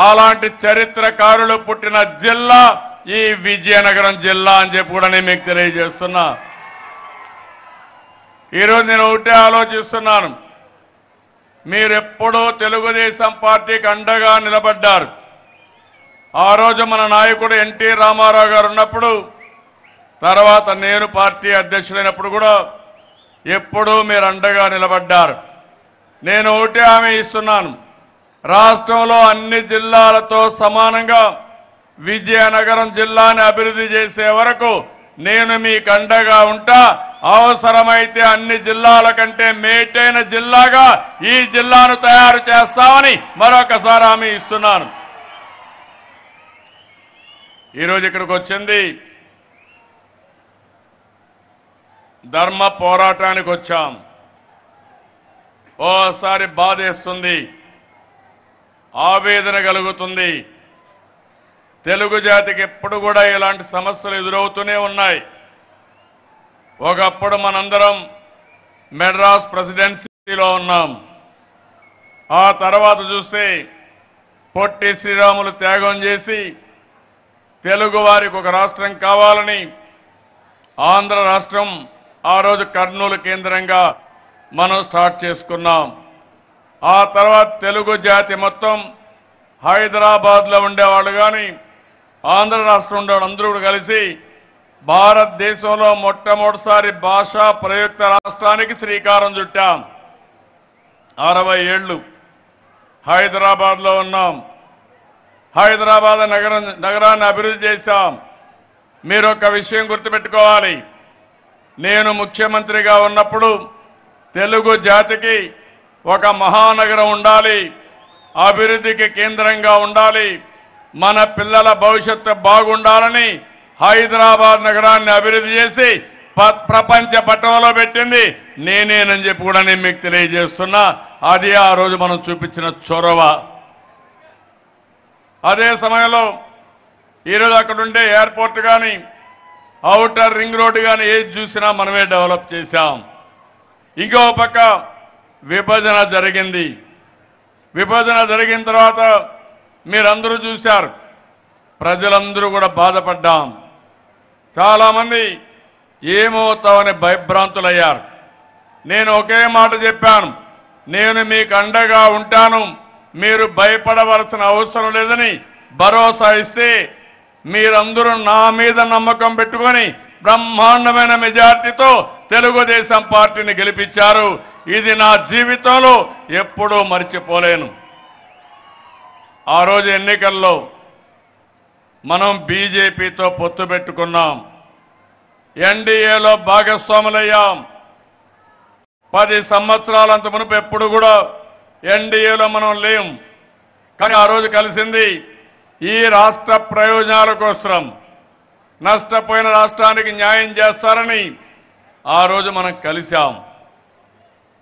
అలాంటి చరిత్రకారులు పుట్టిన జిల్లా ఈ విజయనగరం జిల్లా అని చెప్పి కూడా నేను మీకు తెలియజేస్తున్నా. ఈరోజు నేను ఒకటే ఆలోచిస్తున్నాను, మీరెప్పుడూ తెలుగుదేశం పార్టీకి అండగా నిలబడ్డారు. ఆ రోజు మన నాయకుడు ఎన్టీ రామారావు గారు ఉన్నప్పుడు, తర్వాత నేను పార్టీ అధ్యక్షుడైనప్పుడు కూడా ఎప్పుడూ మీరు అండగా నిలబడ్డారు. నేను ఒకటే హామీ ఇస్తున్నాను, రాష్ట్రంలో అన్ని జిల్లాలతో సమానంగా విజయనగరం జిల్లాని అభివృద్ధి చేసే వరకు నేను మీకు అండగా ఉంటా. అవసరమైతే అన్ని జిల్లాల కంటే మేటైన జిల్లాగా ఈ జిల్లాను తయారు చేస్తామని మరొకసారి హామీ ఇస్తున్నాను. ఈరోజు ఇక్కడికి వచ్చింది ధర్మ పోరాటానికి వచ్చాం. ఓసారి బాధేస్తుంది, ఆవేదన కలుగుతుంది. తెలుగు జాతికి ఎప్పుడు కూడా ఇలాంటి సమస్యలు ఎదురవుతూనే ఉన్నాయి. ఒకప్పుడు మనందరం మెడ్రాస్ ప్రెసిడెన్సీలో ఉన్నాం. ఆ తర్వాత చూస్తే పొట్టి శ్రీరాములు త్యాగం చేసి తెలుగు వారికి ఒక రాష్ట్రం కావాలని ఆంధ్ర రాష్ట్రం ఆ రోజు కర్నూలు కేంద్రంగా మనం స్టార్ట్ చేసుకున్నాం. ఆ తర్వాత తెలుగు జాతి మొత్తం హైదరాబాద్లో ఉండేవాళ్ళు కానీ ఆంధ్ర రాష్ట్రం ఉండేవాళ్ళు అందరూ కూడా కలిసి భారతదేశంలో మొట్టమొదటిసారి భాషా ప్రయుక్త రాష్ట్రానికి శ్రీకారం చుట్టాం. 60 ఏళ్ళు హైదరాబాద్లో ఉన్నాం. హైదరాబాద్ నగరాన్ని అభివృద్ధి చేశాం. మీరు ఒక విషయం గుర్తుపెట్టుకోవాలి, నేను ముఖ్యమంత్రిగా ఉన్నప్పుడు తెలుగు జాతికి ఒక మహానగరం ఉండాలి, అభివృద్ధికి కేంద్రంగా ఉండాలి, మన పిల్లల భవిష్యత్తు బాగుండాలని హైదరాబాద్ నగరాన్ని అభివృద్ధి చేసి ప్రపంచ పట్టణంలో పెట్టింది నేనేనని చెప్పి కూడా నేను మీకు తెలియజేస్తున్నా. అది ఆ రోజు మనం చూపించిన చొరవ. అదే సమయంలో ఈరోజు అక్కడ ఉండే ఎయిర్పోర్ట్ కానీ ఔటర్ రింగ్ రోడ్డు కానీ ఏది చూసినా మనమే డెవలప్ చేశాం. ఇంకో పక్క విభజన జరిగింది. విభజన జరిగిన తర్వాత మీరందరూ చూశారు, ప్రజలందరూ కూడా బాధపడ్డాం. చాలామంది ఏమవుతామని భయభ్రాంతులయ్యారు. నేను ఒకే మాట చెప్పాను, నేను మీకు అండగా ఉంటాను, మీరు భయపడవలసిన అవసరం లేదని భరోసా ఇస్తే మీరందరూ నా మీద నమ్మకం పెట్టుకొని బ్రహ్మాండమైన మెజార్టీతో తెలుగుదేశం పార్టీని గెలిపించారు. ఇది నా జీవితంలో ఎప్పుడూ మర్చిపోలేను. ఆ రోజు ఎన్నికల్లో మనం బీజేపీతో పొత్తు పెట్టుకున్నాం, ఎన్డీఏలో భాగస్వాములయ్యాం. 10 సంవత్సరాలంత మునుపు ఎప్పుడు కూడా ఎన్డీఏలో మనం లేం. కానీ ఆ రోజు కలిసింది ఈ రాష్ట్ర ప్రయోజనాల కోసం, నష్టపోయిన రాష్ట్రానికి న్యాయం చేస్తారని ఆ రోజు మనం కలిశాం.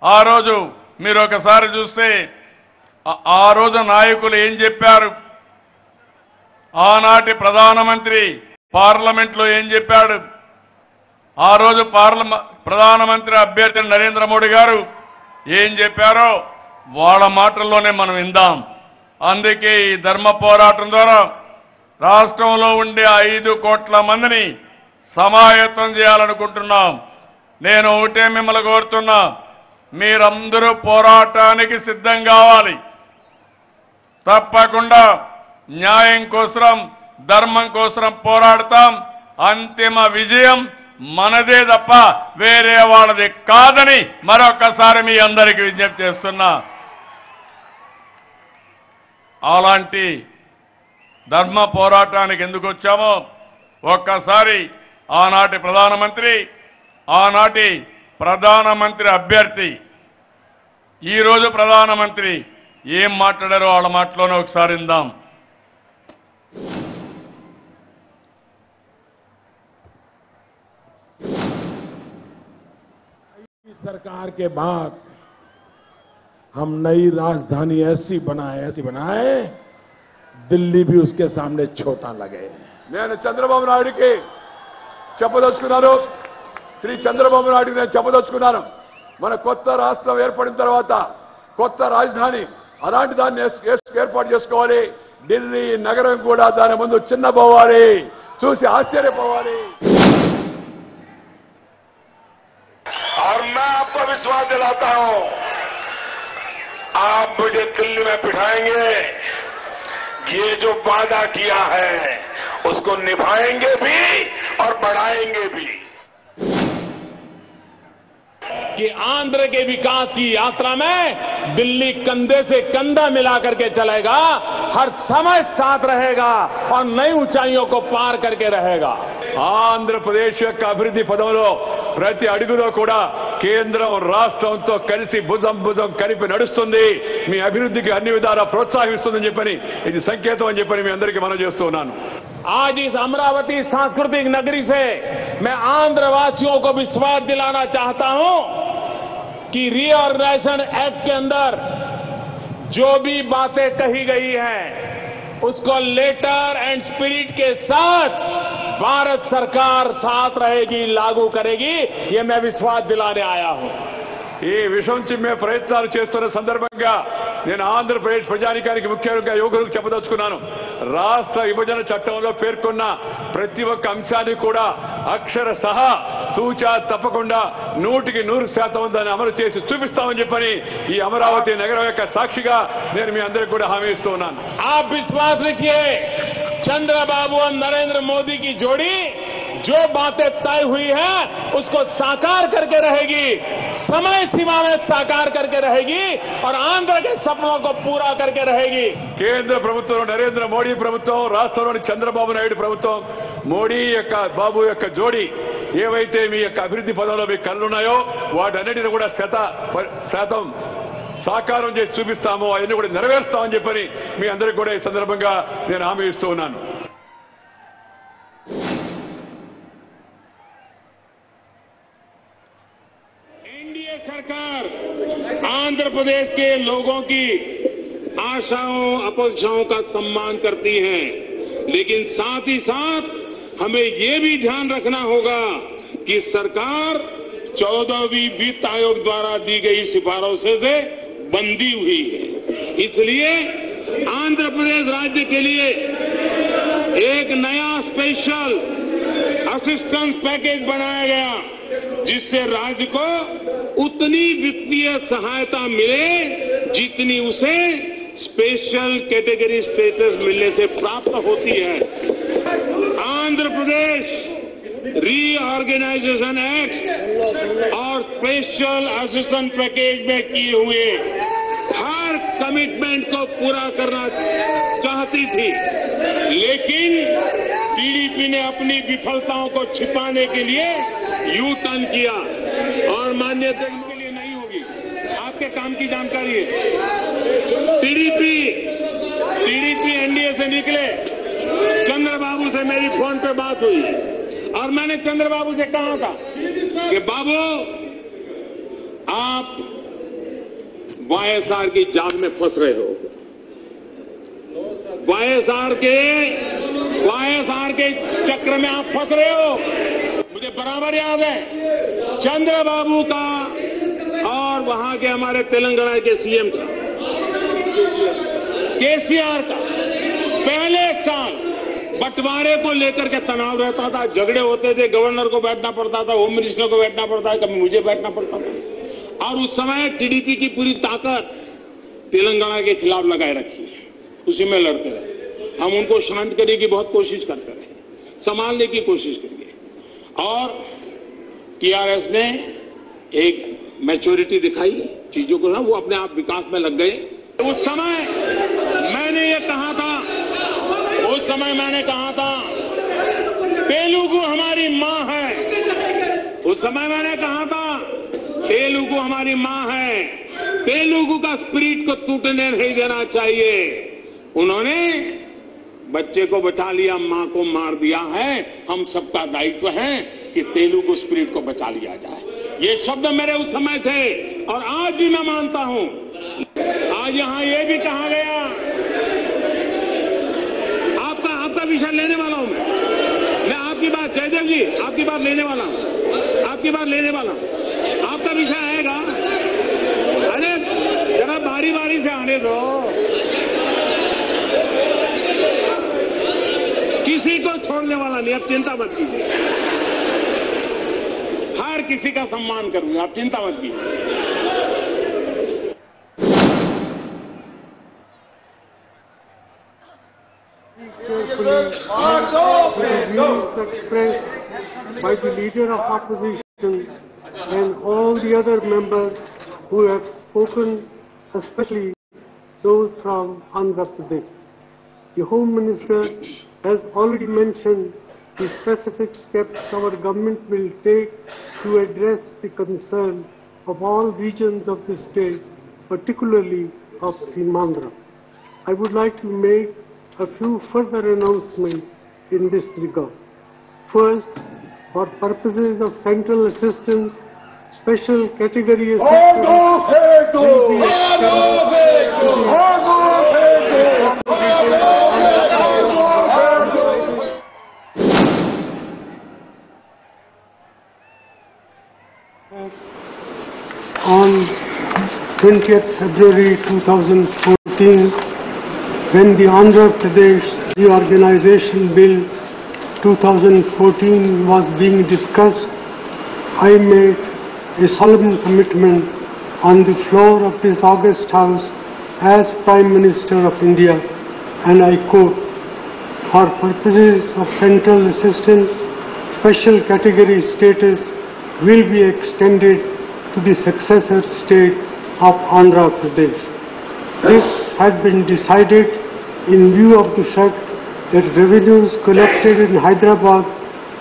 ఆ రోజు మీరు ఒకసారి చూస్తే ఆ రోజు నాయకులు ఏం చెప్పారు, ఆనాటి ప్రధానమంత్రి పార్లమెంట్లో ఏం చెప్పాడు, ఆ రోజు ప్రధానమంత్రి అభ్యర్థి నరేంద్ర మోడీ గారు ఏం చెప్పారో వాళ్ళ మాటల్లోనే మనం విందాం. అందుకే ఈ ధర్మ పోరాటం ద్వారా రాష్ట్రంలో ఉండే 5 కోట్ల మందిని సమాయత్తం చేయాలనుకుంటున్నాం. నేను ఒకటే మిమ్మల్ని కోరుతున్నా, మీరందరూ పోరాటానికి సిద్ధం కావాలి. తప్పకుండా న్యాయం కోసం, ధర్మం కోసం పోరాడతాం. అంతిమ విజయం మనదే తప్ప వేరే వాళ్ళది కాదని మరొకసారి మీ అందరికీ విజ్ఞప్తి చేస్తున్నా. అలాంటి ధర్మ పోరాటానికి ఎందుకు వచ్చామో ఒక్కసారి ఆనాటి ప్రధానమంత్రి అభ్యర్థి, ఈరోజు ప్రధానమంత్రి ఏం మాట్లాడారో వాళ్ళ మాటలోనే ఒకసారి విందాం. सरकार के बाद हम नई राजधानी ऐसी बनाए दिल्ली भी उसके सामने छोटा लगे. నేను చంద్రబాబు నాయుడికి చెప్పదలుచుకున్నాను, శ్రీ చంద్రబాబు నాయుడికి నేను చెప్పదలుచుకున్నాను, మన కొత్త రాష్ట్రం ఏర్పడిన తర్వాత కొత్త రాజధాని అలాంటి దాన్ని ఏర్పాటు చేసుకోవాలి. ఢిల్లీ నగరం కూడా దాని ముందు చిన్నపోవాలి, చూసి ఆశ్చర్యపోవాలి. और मैं आपको विश्वास दिलाता हूं, आप मुझे दिल्ली में बिठाएंगे, ये जो वादा किया है उसको निभाएंगे भी और बढ़ाएंगे भी. कि आंध्र के विकास की यात्रा में दिल्ली कंधे से कंधा मिला करके चलेगा, हर समय साथ रहेगा और नई ऊंचाइयों को पार करके रहेगा. ఆంధ్రప్రదేశ్ యొక్క అభివృద్ధి పదంలో ప్రతి అడుగులో కూడా కేంద్రం రాష్ట్రంతో కలిసి భుజం భుజం కలిపి నడుస్తుంది. మీ అభివృద్ధికి అన్ని విధాలా ప్రోత్సాహిస్తుందని చెప్పని ఇది సంకేతం అని చెప్పని మీ అందరికీ మనం చేస్తూ ఉన్నాను. आज इस अमरावती सांस्कृतिक नगरी से मैं आंध्रवासियों को विश्वास दिलाना चाहता हूं कि रीऑर्गेनाइजेशन एक्ट के अंदर जो भी बातें कही गई हैं उसको लेटर एंड स्पिरिट के साथ भारत सरकार साथ रहेगी, लागू करेगी. ये मैं विश्वास दिलाने आया हूं. ఈ విషయం చిమ్మే ప్రయత్నాలు చేస్తున్న సందర్భంగా నేను ఆంధ్రప్రదేశ్ ప్రజానికానికి ముఖ్యంగా యువకులకు చెప్పదలుచుకున్నాను. రాష్ట్ర విభజన చట్టంలో పేర్కొన్న ప్రతి ఒక్క అంశాన్ని కూడా అక్షర సహా తూచా తప్పకుండా 100% దాన్ని అమలు చేసి చూపిస్తామని చెప్పని ఈ అమరావతి నగరం యొక్క సాక్షిగా నేను మీ అందరికీ కూడా హామీ ఇస్తూ ఉన్నాను. आप विश्वास रखिए, चंद्रबाबू और नरेंद्र मोदी की जोड़ी जो बातें तय हुई है उसको साकार करके रहेगी, समय सीमा में साकार करके रहेगी और आंध्र के सपनों को पूरा करके रहेगी. కేంద్ర ప్రభుత్వం నరేంద్ర మోడీ ప్రభుత్వం, రాష్ట్రంలోని చంద్రబాబు నాయుడు ప్రభుత్వం, మోడీ యొక్క బాబు యొక్క జోడీ ఏవైతే మీ యొక్క అభివృద్ధి పదంలో మీ కళ్ళున్నాయో వాటన్నిటిని కూడా శాతం సాకారం చేసి చూపిస్తాము, అవన్నీ కూడా నెరవేరుస్తామని చెప్పని మీ అందరికీ కూడా ఈ సందర్భంగా నేను హామీ ఇస్తూ ఉన్నాను. एनडीए सरकार आंध्र प्रदेश के लोगों की आशाओं अपेक्षाओं का सम्मान करती है, लेकिन साथ ही साथ हमें ये भी ध्यान रखना होगा कि सरकार 14वीं वित्त आयोग द्वारा दी गई सिफारिशों से बंधी हुई है. इसलिए आंध्र प्रदेश राज्य के लिए एक नया स्पेशल असिस्टेंस पैकेज बनाया गया, जिससे राज्य को उतनी वित्तीय सहायता मिले जितनी उसे स्पेशल कैटेगरी स्टेटस मिलने से प्राप्त होती है. आंध्र प्रदेश रीऑर्गेनाइजेशन एक्ट और स्पेशल असिस्टेंस पैकेज में किए हुए हर कमिटमेंट को पूरा करना चाहती थी, लेकिन टीडीपी ने अपनी विफलताओं को छिपाने के लिए यू टर्न किया और मान्यता इनके लिए नहीं होगी. आपके काम की जानकारी है, टीडीपी एनडीए से निकले, चंद्रबाबू से मेरी फोन पे बात हुई और मैंने चंद्रबाबू से कहा था कि बाबू आप वाईएसआर की जाल में फंस रहे हो, वाईएसआर के चक्र में आप फंस रहे हो. मुझे बराबर याद है चंद्रबाबू का और वहां के हमारे तेलंगाना के सीएम का, केसीआर का पहले साल बंटवारे को लेकर के तनाव रहता था, झगड़े होते थे, गवर्नर को बैठना पड़ता था, होम मिनिस्टर को बैठना पड़ता था, कभी मुझे बैठना पड़ता था. और उस समय टीडीपी की पूरी ताकत तेलंगाना के खिलाफ लगाए रखी है, उसी में लड़ते रहे. हम उनको शांत करने की बहुत कोशिश करते रहे, संभालने की कोशिश करिए. और टीआरएस ने एक मैच्योरिटी दिखाई चीजों को, ना वो अपने आप विकास में लग गए. उस समय मैंने ये कहा था, तेलुगु हमारी मां है. उस समय मैंने कहा था तेलुगु हमारी मां है, तेलुगु का स्पिरिट को टूटने नहीं देना चाहिए. उन्होंने बच्चे को बचा लिया, मां को मार दिया है. हम सबका दायित्व है कि तेलुगु स्पिरिट को बचा लिया जाए. ये शब्द मेरे उस समय थे और आज भी मैं मानता हूं. आज यहां ये भी कहा गया, आपका विषय लेने वाला हूं मैं आपकी बात, जयदेव जी आपकी बात लेने वाला हूं, आपकी बात लेने वाला हूं. आपका विषय आएगा, अरे जरा बारी बारी बारी से आने दो, किसी को छोड़ने वाला नहीं, आप चिंता मत कीजिए, हर किसी का सम्मान करूंगा, आप चिंता मत कीजिए। Expressed by the leader of opposition and all the other members who have spoken, especially those from Andhra Pradesh. The Home Minister has already mentioned the specific steps our government will take to address the concern of all regions of the state, particularly of Simandra. I would like to make a few further announcements in this regard. First, for purposes of central assistance, special category assistance will be on 20th February 2014, when the Andhra Pradesh Reorganization Bill 2014 was being discussed, I made a solemn commitment on the floor of this august house as Prime Minister of India, and I quote, "For purposes of central assistance, special category status will be extended to the successor state of Andhra Pradesh." This had been decided in view of the fact that revenues collected in Hyderabad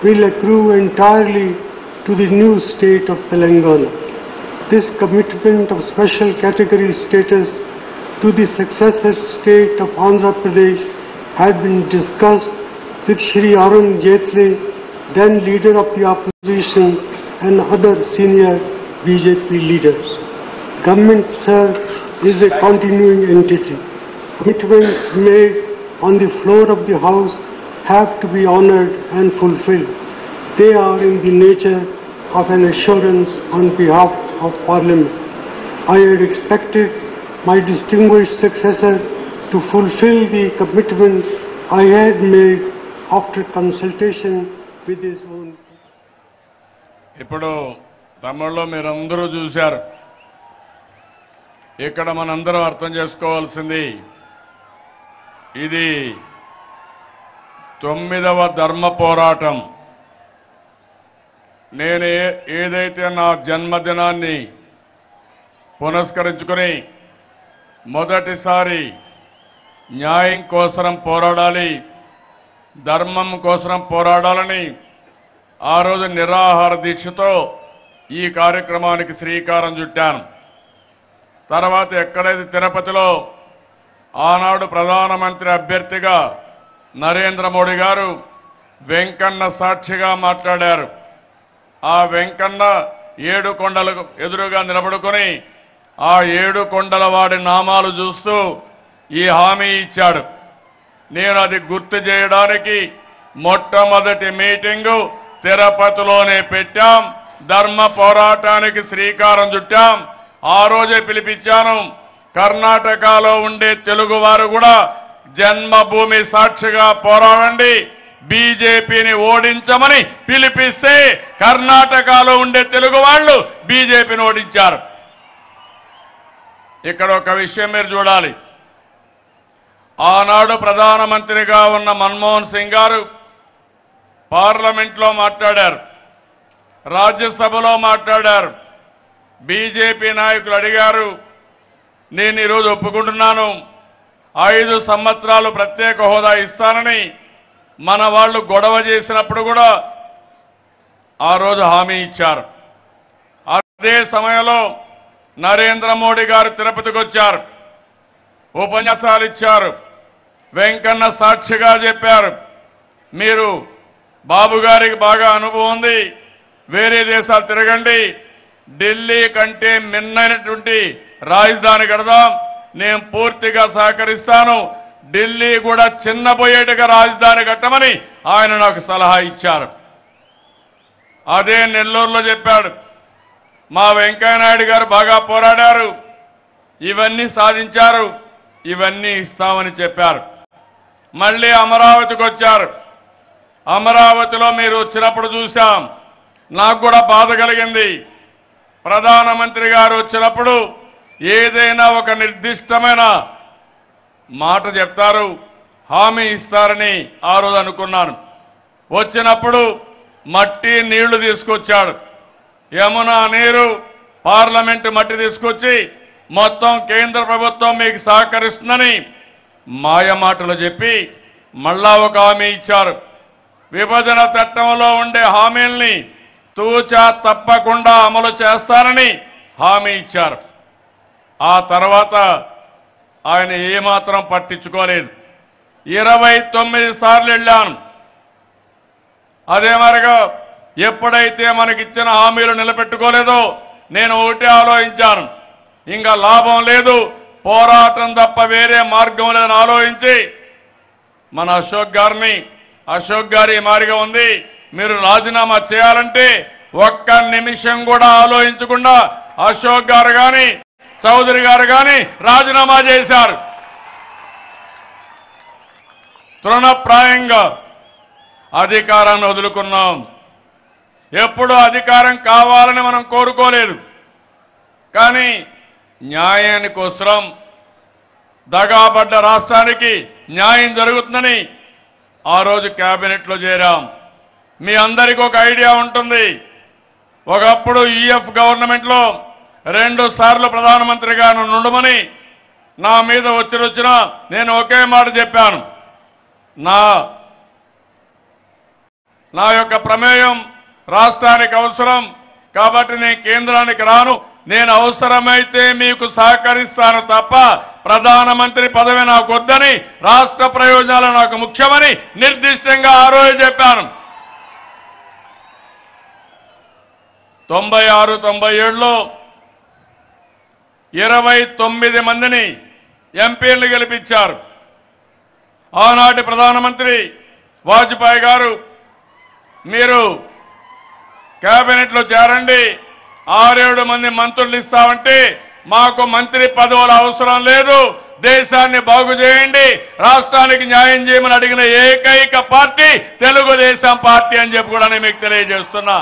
will accrue entirely to the new state of Telangana. This commitment of special category status to the successor state of Andhra Pradesh had been discussed with Shri Arun Jaitley, then leader of the opposition, and other senior BJP leaders. Government, sir, is a continuing entity. Commitments made on the floor of the House have to be honored and fulfilled. They are in the nature of an assurance on behalf of Parliament. I had expected my distinguished successor to fulfill the commitment I had made after consultation with his own. ఇప్పుడు తమిళలో మీరందరూ చూశారు. ఇక్కడ మనందరం అర్థం చేసుకోవాల్సింది, ఇది 9వ ధర్మ పోరాటం. నేను ఏదైతే నా జన్మదినాన్ని పురస్కరించుకొని మొదటిసారి న్యాయం కోసం పోరాడాలి, ధర్మం కోసం పోరాడాలని ఆ రోజు నిరాహార దీక్షతో ఈ కార్యక్రమానికి శ్రీకారం చుట్టాను. తర్వాత ఎక్కడైతే తిరుపతిలో ఆనాడు ప్రధానమంత్రి అభ్యర్థిగా నరేంద్ర మోడీ గారు వెంకన్న సాక్షిగా మాట్లాడారు. ఆ వెంకన్న 7 కొండలకు ఎదురుగా నిలబడుకొని ఆ 7 కొండల వాడి నామాలు చూస్తూ ఈ హామీ ఇచ్చాడు. నేను అది గుర్తు చేయడానికి మొట్టమొదటి మీటింగు తిరుపతిలోనే పెట్టాం. ధర్మ పోరాటానికి శ్రీకారం చుట్టాం. ఆ రోజే పిలిపించాను. కర్ణాటకలో ఉండే తెలుగు వారు కూడా జన్మభూమి సాక్షిగా పోరాడండి, బీజేపీని ఓడించమని పిలిపిస్తే కర్ణాటకలో ఉండే తెలుగు వాళ్ళు బీజేపీని ఓడించారు. ఇక్కడ ఒక విషయం మీరు చూడాలి. ఆనాడు ప్రధానమంత్రిగా ఉన్న మన్మోహన్ సింగ్ గారు పార్లమెంట్లో మాట్లాడారు, రాజ్యసభలో మాట్లాడారు. బీజేపీ నాయకులు అడిగారు, నేను ఈరోజు ఒప్పుకుంటున్నాను 5 సంవత్సరాలు ప్రత్యేక హోదా ఇస్తానని. మన వాళ్ళు గొడవ చేసినప్పుడు కూడా ఆ రోజు హామీ ఇచ్చారు. అదే సమయంలో నరేంద్ర మోడీ గారు తిరుపతికి వచ్చారు, ఉపన్యాసాలు ఇచ్చారు, వెంకన్న సాక్షిగా చెప్పారు, మీరు బాబు గారికి బాగా అనుభవం ఉంది, వేరే దేశాలు తిరగండి, ఢిల్లీ కంటే మిన్నైనటువంటి రాజధాని కడదాం, నేను పూర్తిగా సహకరిస్తాను, ఢిల్లీ కూడా చిన్నపోయేట్టుగా రాజధాని కట్టమని ఆయన నాకు సలహా ఇచ్చారు. అదే నెల్లూరులో చెప్పాడు, మా వెంకయ్య నాయుడు గారు బాగా పోరాడారు, ఇవన్నీ సాధించారు, ఇవన్నీ ఇస్తామని చెప్పారు. మళ్ళీ అమరావతికి వచ్చారు. అమరావతిలో మీరు వచ్చినప్పుడు చూశాం, నాకు కూడా బాధ కలిగింది. ప్రధానమంత్రి గారు వచ్చినప్పుడు ఏదైనా ఒక నిర్దిష్టమైన మాట చెప్తారు, హామీ ఇస్తారని ఆ రోజు అనుకున్నాను. వచ్చినప్పుడు మట్టి నీళ్లు తీసుకొచ్చాడు. యమునా నీరు, పార్లమెంటు మట్టి తీసుకొచ్చి మొత్తం కేంద్ర ప్రభుత్వం మీకు సహకరిస్తుందని మాయమాటలు చెప్పి మళ్ళా ఒక హామీ ఇచ్చారు. విభజన చట్టంలో ఉండే హామీల్ని తూచా తప్పకుండా అమలు చేస్తానని హామీ ఇచ్చారు. ఆ తర్వాత ఆయన ఏమాత్రం పట్టించుకోలేదు. 29 సార్లు వెళ్ళాను. అదే మరిగా ఎప్పుడైతే మనకిచ్చిన హామీలు నిలబెట్టుకోలేదో నేను ఒకటే ఆలోచించాను, ఇంకా లాభం లేదు, పోరాటం తప్ప వేరే మార్గం లేదని ఆలోచించి మన అశోక్ గారి మారిగా ఉంది, మీరు రాజీనామా చేయాలంటే ఒక్క నిమిషం కూడా ఆలోచించకుండా అశోక్ గారు కానీ చౌదరి గారు కానీ రాజీనామా చేశారు. తృణప్రాయంగా అధికారాన్ని వదులుకున్నాం. ఎప్పుడు అధికారం కావాలని మనం కోరుకోలేదు, కానీ న్యాయానికోసం దగాబడ్డ రాష్ట్రానికి న్యాయం జరుగుతుందని ఆ రోజు కేబినెట్లో చేరాం. మీ అందరికీ ఒక ఐడియా ఉంటుంది, ఒకప్పుడు ఈఎఫ్ గవర్నమెంట్లో 2 సార్లు ప్రధానమంత్రిగా ఉండమని నా మీద వచ్చిన నేను ఒకే మాట చెప్పాను, నా యొక్క ప్రమేయం రాష్ట్రానికి అవసరం కాబట్టి నేను కేంద్రానికి రాను, నేను అవసరమైతే మీకు సహకరిస్తాను తప్ప ప్రధానమంత్రి పదవి నాకు వద్దని, రాష్ట్ర ప్రయోజనాలు నాకు ముఖ్యమని నిర్దిష్టంగా ఆ రోజు చెప్పాను. 96, 97లో 29 మందిని ఎంపీలు గెలిపించారు. ఆనాటి ప్రధానమంత్రి వాజ్పేయి గారు, మీరు కేబినెట్లో చేరండి, 6-7 మంది మంత్రులు ఇస్తామంటే మాకు మంత్రి పదవుల అవసరం లేదు, దేశాన్ని బాగు చేయండి, రాష్ట్రానికి న్యాయం చేయమని అడిగిన ఏకైక పార్టీ తెలుగుదేశం పార్టీ అని చెప్పి కూడా నేను మీకు తెలియజేస్తున్నా.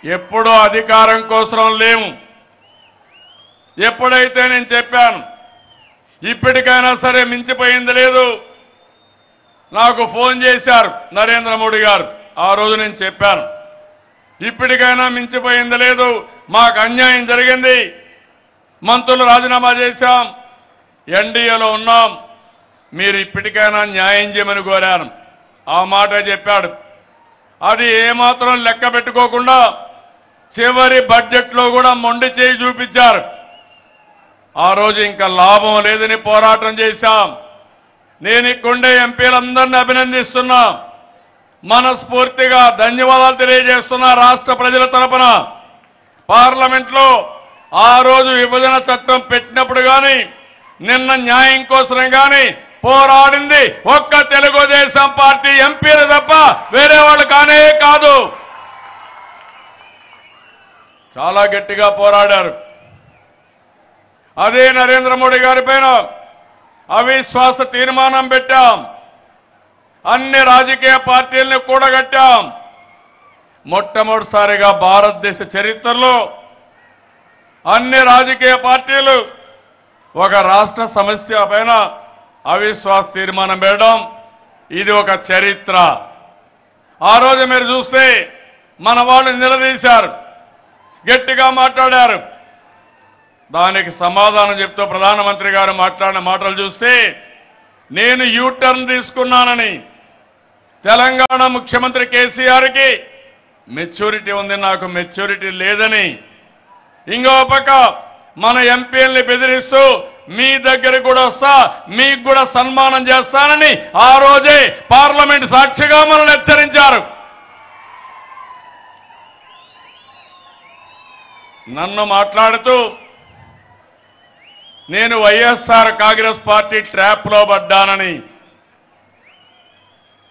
ఎప్పుడూ అధికారం కోసం లేము. ఎప్పుడైతే నేను చెప్పాను ఇప్పటికైనా సరే మించిపోయింది లేదు, నాకు ఫోన్ చేశారు నరేంద్ర మోడీ గారు. ఆ రోజు నేను చెప్పాను ఇప్పటికైనా మించిపోయింది లేదు, మాకు అన్యాయం జరిగింది, మంత్రులు రాజీనామా చేశాం, ఎన్డీఏలో ఉన్నాం, మీరు ఇప్పటికైనా న్యాయం చేయమని కోరాను. ఆ మాట చెప్పాడు. అది ఏమాత్రం లెక్క పెట్టుకోకుండా చివరి బడ్జెట్లో కూడా మొండి చేయి చూపించారు. ఆ రోజు ఇంకా లాభం లేదని పోరాటం చేశాం. నేను ఇక్కడుండే ఎంపీలందరినీ అభినందిస్తున్నా, మనస్ఫూర్తిగా ధన్యవాదాలు తెలియజేస్తున్నా. రాష్ట్ర ప్రజల తరపున పార్లమెంట్లో ఆ రోజు విభజన చట్టం పెట్టినప్పుడు కానీ నిన్న న్యాయం కోసం కానీ పోరాడింది ఒక్క తెలుగుదేశం పార్టీ ఎంపీలు తప్ప వేరే వాళ్ళు కానే కాదు. చాలా గట్టిగా పోరాడారు. అదే నరేంద్ర మోడీ గారి పైన అవిశ్వాస తీర్మానం పెట్టాం, అన్ని రాజకీయ పార్టీలను కూడగట్టాం. మొట్టమొదటిసారిగా భారతదేశ చరిత్రలో అన్ని రాజకీయ పార్టీలు ఒక రాష్ట్ర సమస్య పైన అవిశ్వాస తీర్మానం పెట్టడం ఇది ఒక చరిత్ర. ఆ రోజు మీరు చూస్తే మన వాళ్ళు నిలదీశారు, గట్టిగా మాట్లాడారు. దానికి సమాధానం చెప్తూ ప్రధానమంత్రి గారు మాట్లాడిన మాటలు చూస్తే నేను యూటర్న్ తీసుకున్నానని, తెలంగాణ ముఖ్యమంత్రి కేసీఆర్కి మెచ్యూరిటీ ఉంది, నాకు మెచ్యూరిటీ లేదని, ఇంకో పక్క మన ఎంపీల్ని బెదిరిస్తూ మీ దగ్గరికి కూడా వస్తా, మీకు కూడా సన్మానం చేస్తానని ఆ రోజే పార్లమెంట్ సాక్షిగా మనల్ని హెచ్చరించారు. నన్ను మాట్లాడుతూ నేను వైఎస్ఆర్ కాంగ్రెస్ పార్టీ ట్రాప్లో పడ్డానని,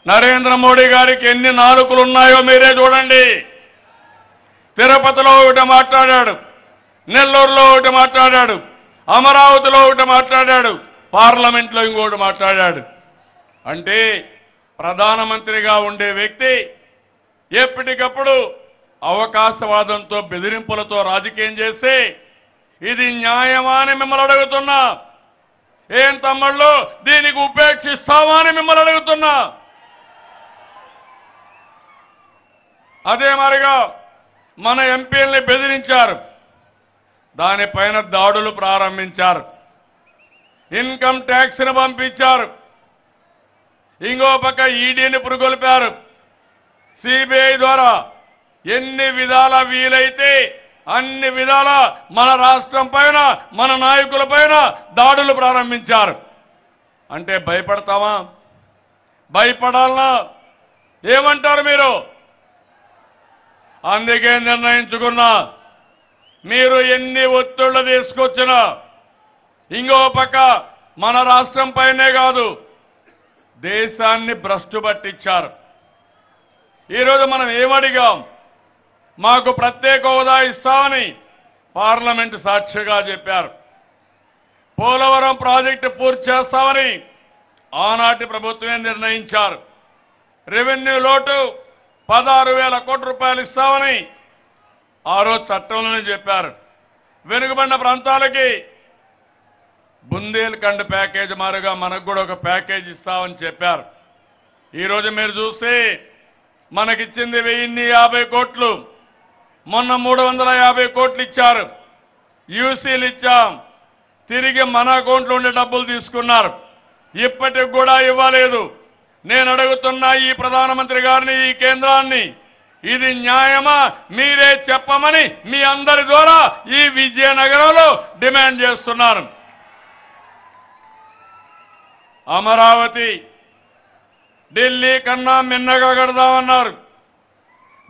నరేంద్ర మోడీ గారికి ఎన్ని నాలుకలు ఉన్నాయో మీరే చూడండి. తిరుపతిలో ఒకటి మాట్లాడాడు, నెల్లూరులో ఒకటి మాట్లాడాడు, అమరావతిలో ఒకటి మాట్లాడాడు, పార్లమెంట్లో ఇంకోటి మాట్లాడాడు. అంటే ప్రధానమంత్రిగా ఉండే వ్యక్తి ఎప్పటికప్పుడు అవకాశవాదంతో బెదిరింపులతో రాజకీయం చేస్తే ఇది న్యాయమా అని మిమ్మల్ని అడుగుతున్నా. ఏం తమ్ముళ్ళు దీనికి ఉపేక్షిస్తావా అని మిమ్మల్ని అడుగుతున్నా. అదే మరిగా మన ఎంపీల్ని బెదిరించారు, దానిపైన దాడులు ప్రారంభించారు, ఇన్కమ్ ట్యాక్స్ని పంపించారు, ఇంకో పక్క ఈడీని పురుగొల్పారు. సిబిఐ ద్వారా ఎన్ని విధాల వీలైతే అన్ని విధాల మన రాష్ట్రం పైన మన నాయకుల పైన దాడులు ప్రారంభించారు. అంటే భయపడతామా? భయపడాలనా? ఏమంటారు మీరు? అందుకే నిర్ణయించుకున్నా, మీరు ఎన్ని ఒత్తిళ్లు తీసుకొచ్చినా ఇంకో పక్క మన రాష్ట్రం పైనే కాదు దేశాన్ని భ్రష్టు పట్టించారు. ఈరోజు మనం ఏమడిగాం? మాకు ప్రత్యేక హోదా ఇస్తామని పార్లమెంటు సాక్షిగా చెప్పారు. పోలవరం ప్రాజెక్టు పూర్తి చేస్తామని ఆనాటి ప్రభుత్వమే నిర్ణయించారు. రెవెన్యూ లోటు 16,000 కోట్ల రూపాయలు ఇస్తామని ఆ రోజు చట్టంలోనే చెప్పారు. వెనుకబడిన ప్రాంతాలకి బుందేల్ఖండ్ ప్యాకేజ్ మారుగా మనకు కూడా ఒక ప్యాకేజ్ ఇస్తామని చెప్పారు. ఈరోజు మీరు చూస్తే మనకిచ్చింది 1050 కోట్లు, మొన్న 350 కోట్లు ఇచ్చారు. యూసీలు ఇచ్చాం, తిరిగి మన అకౌంట్లో ఉండే డబ్బులు తీసుకున్నారు, ఇప్పటికి కూడా ఇవ్వలేదు. నేను అడుగుతున్నా ఈ ప్రధానమంత్రి గారిని, ఈ కేంద్రాన్ని, ఇది న్యాయమా మీరే చెప్పమని మీ అందరి ద్వారా ఈ విజయనగరంలో డిమాండ్ చేస్తున్నారు. అమరావతి ఢిల్లీ కన్నా మిన్నగా కడదామన్నారు,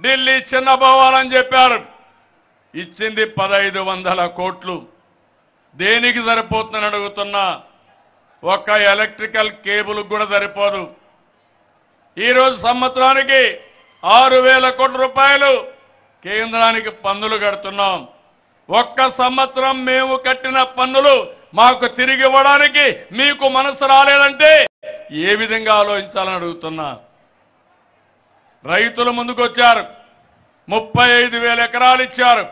ఢిల్లీ చిన్నపోవాలని చెప్పారు. ఇచ్చింది 1500 కోట్లు. దేనికి సరిపోతుందని అడుగుతున్నా. ఒక్క ఎలక్ట్రికల్ కేబుల్ కూడా సరిపోదు. ఈరోజు సంవత్సరానికి 6,000 కోట్ల రూపాయలు కేంద్రానికి పన్నులు కడుతున్నాం. ఒక్క సంవత్సరం మేము కట్టిన పన్నులు మాకు తిరిగి ఇవ్వడానికి మీకు మనసు రాలేదంటే ఏ విధంగా ఆలోచించాలని అడుగుతున్నా. రైతులు ముందుకొచ్చారు, 35,000 ఎకరాలు ఇచ్చారు,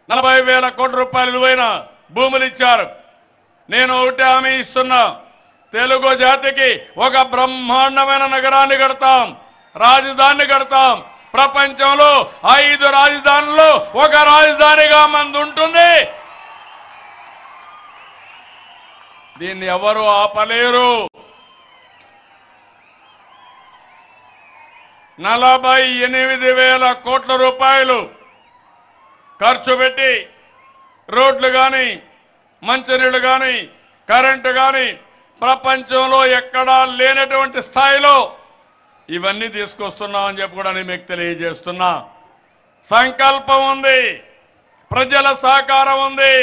40,000 కోట్ల రూపాయలు విలువైన భూములు ఇచ్చారు. నేను ఒకటే హామీ ఇస్తున్నా, తెలుగు జాతికి ఒక బ్రహ్మాండమైన నగరాన్ని కడతాం, రాజధానిని కడతాం. ప్రపంచంలో 5 రాజధానుల్లో ఒక రాజధానిగా మంది ఉంటుంది. దీన్ని ఎవరు ఆపలేరు. 48,000 కోట్ల రూపాయలు ఖర్చు పెట్టి రోడ్లు కానీ, మంచినీళ్లు కానీ, కరెంటు కానీ ప్రపంచంలో ఎక్కడా లేనటువంటి స్థాయిలో ఇవన్నీ తీసుకొస్తున్నామని చెప్పి కూడా నేను మీకు తెలియజేస్తున్నా. సంకల్పం ఉంది, ప్రజల సహకారం ఉంది.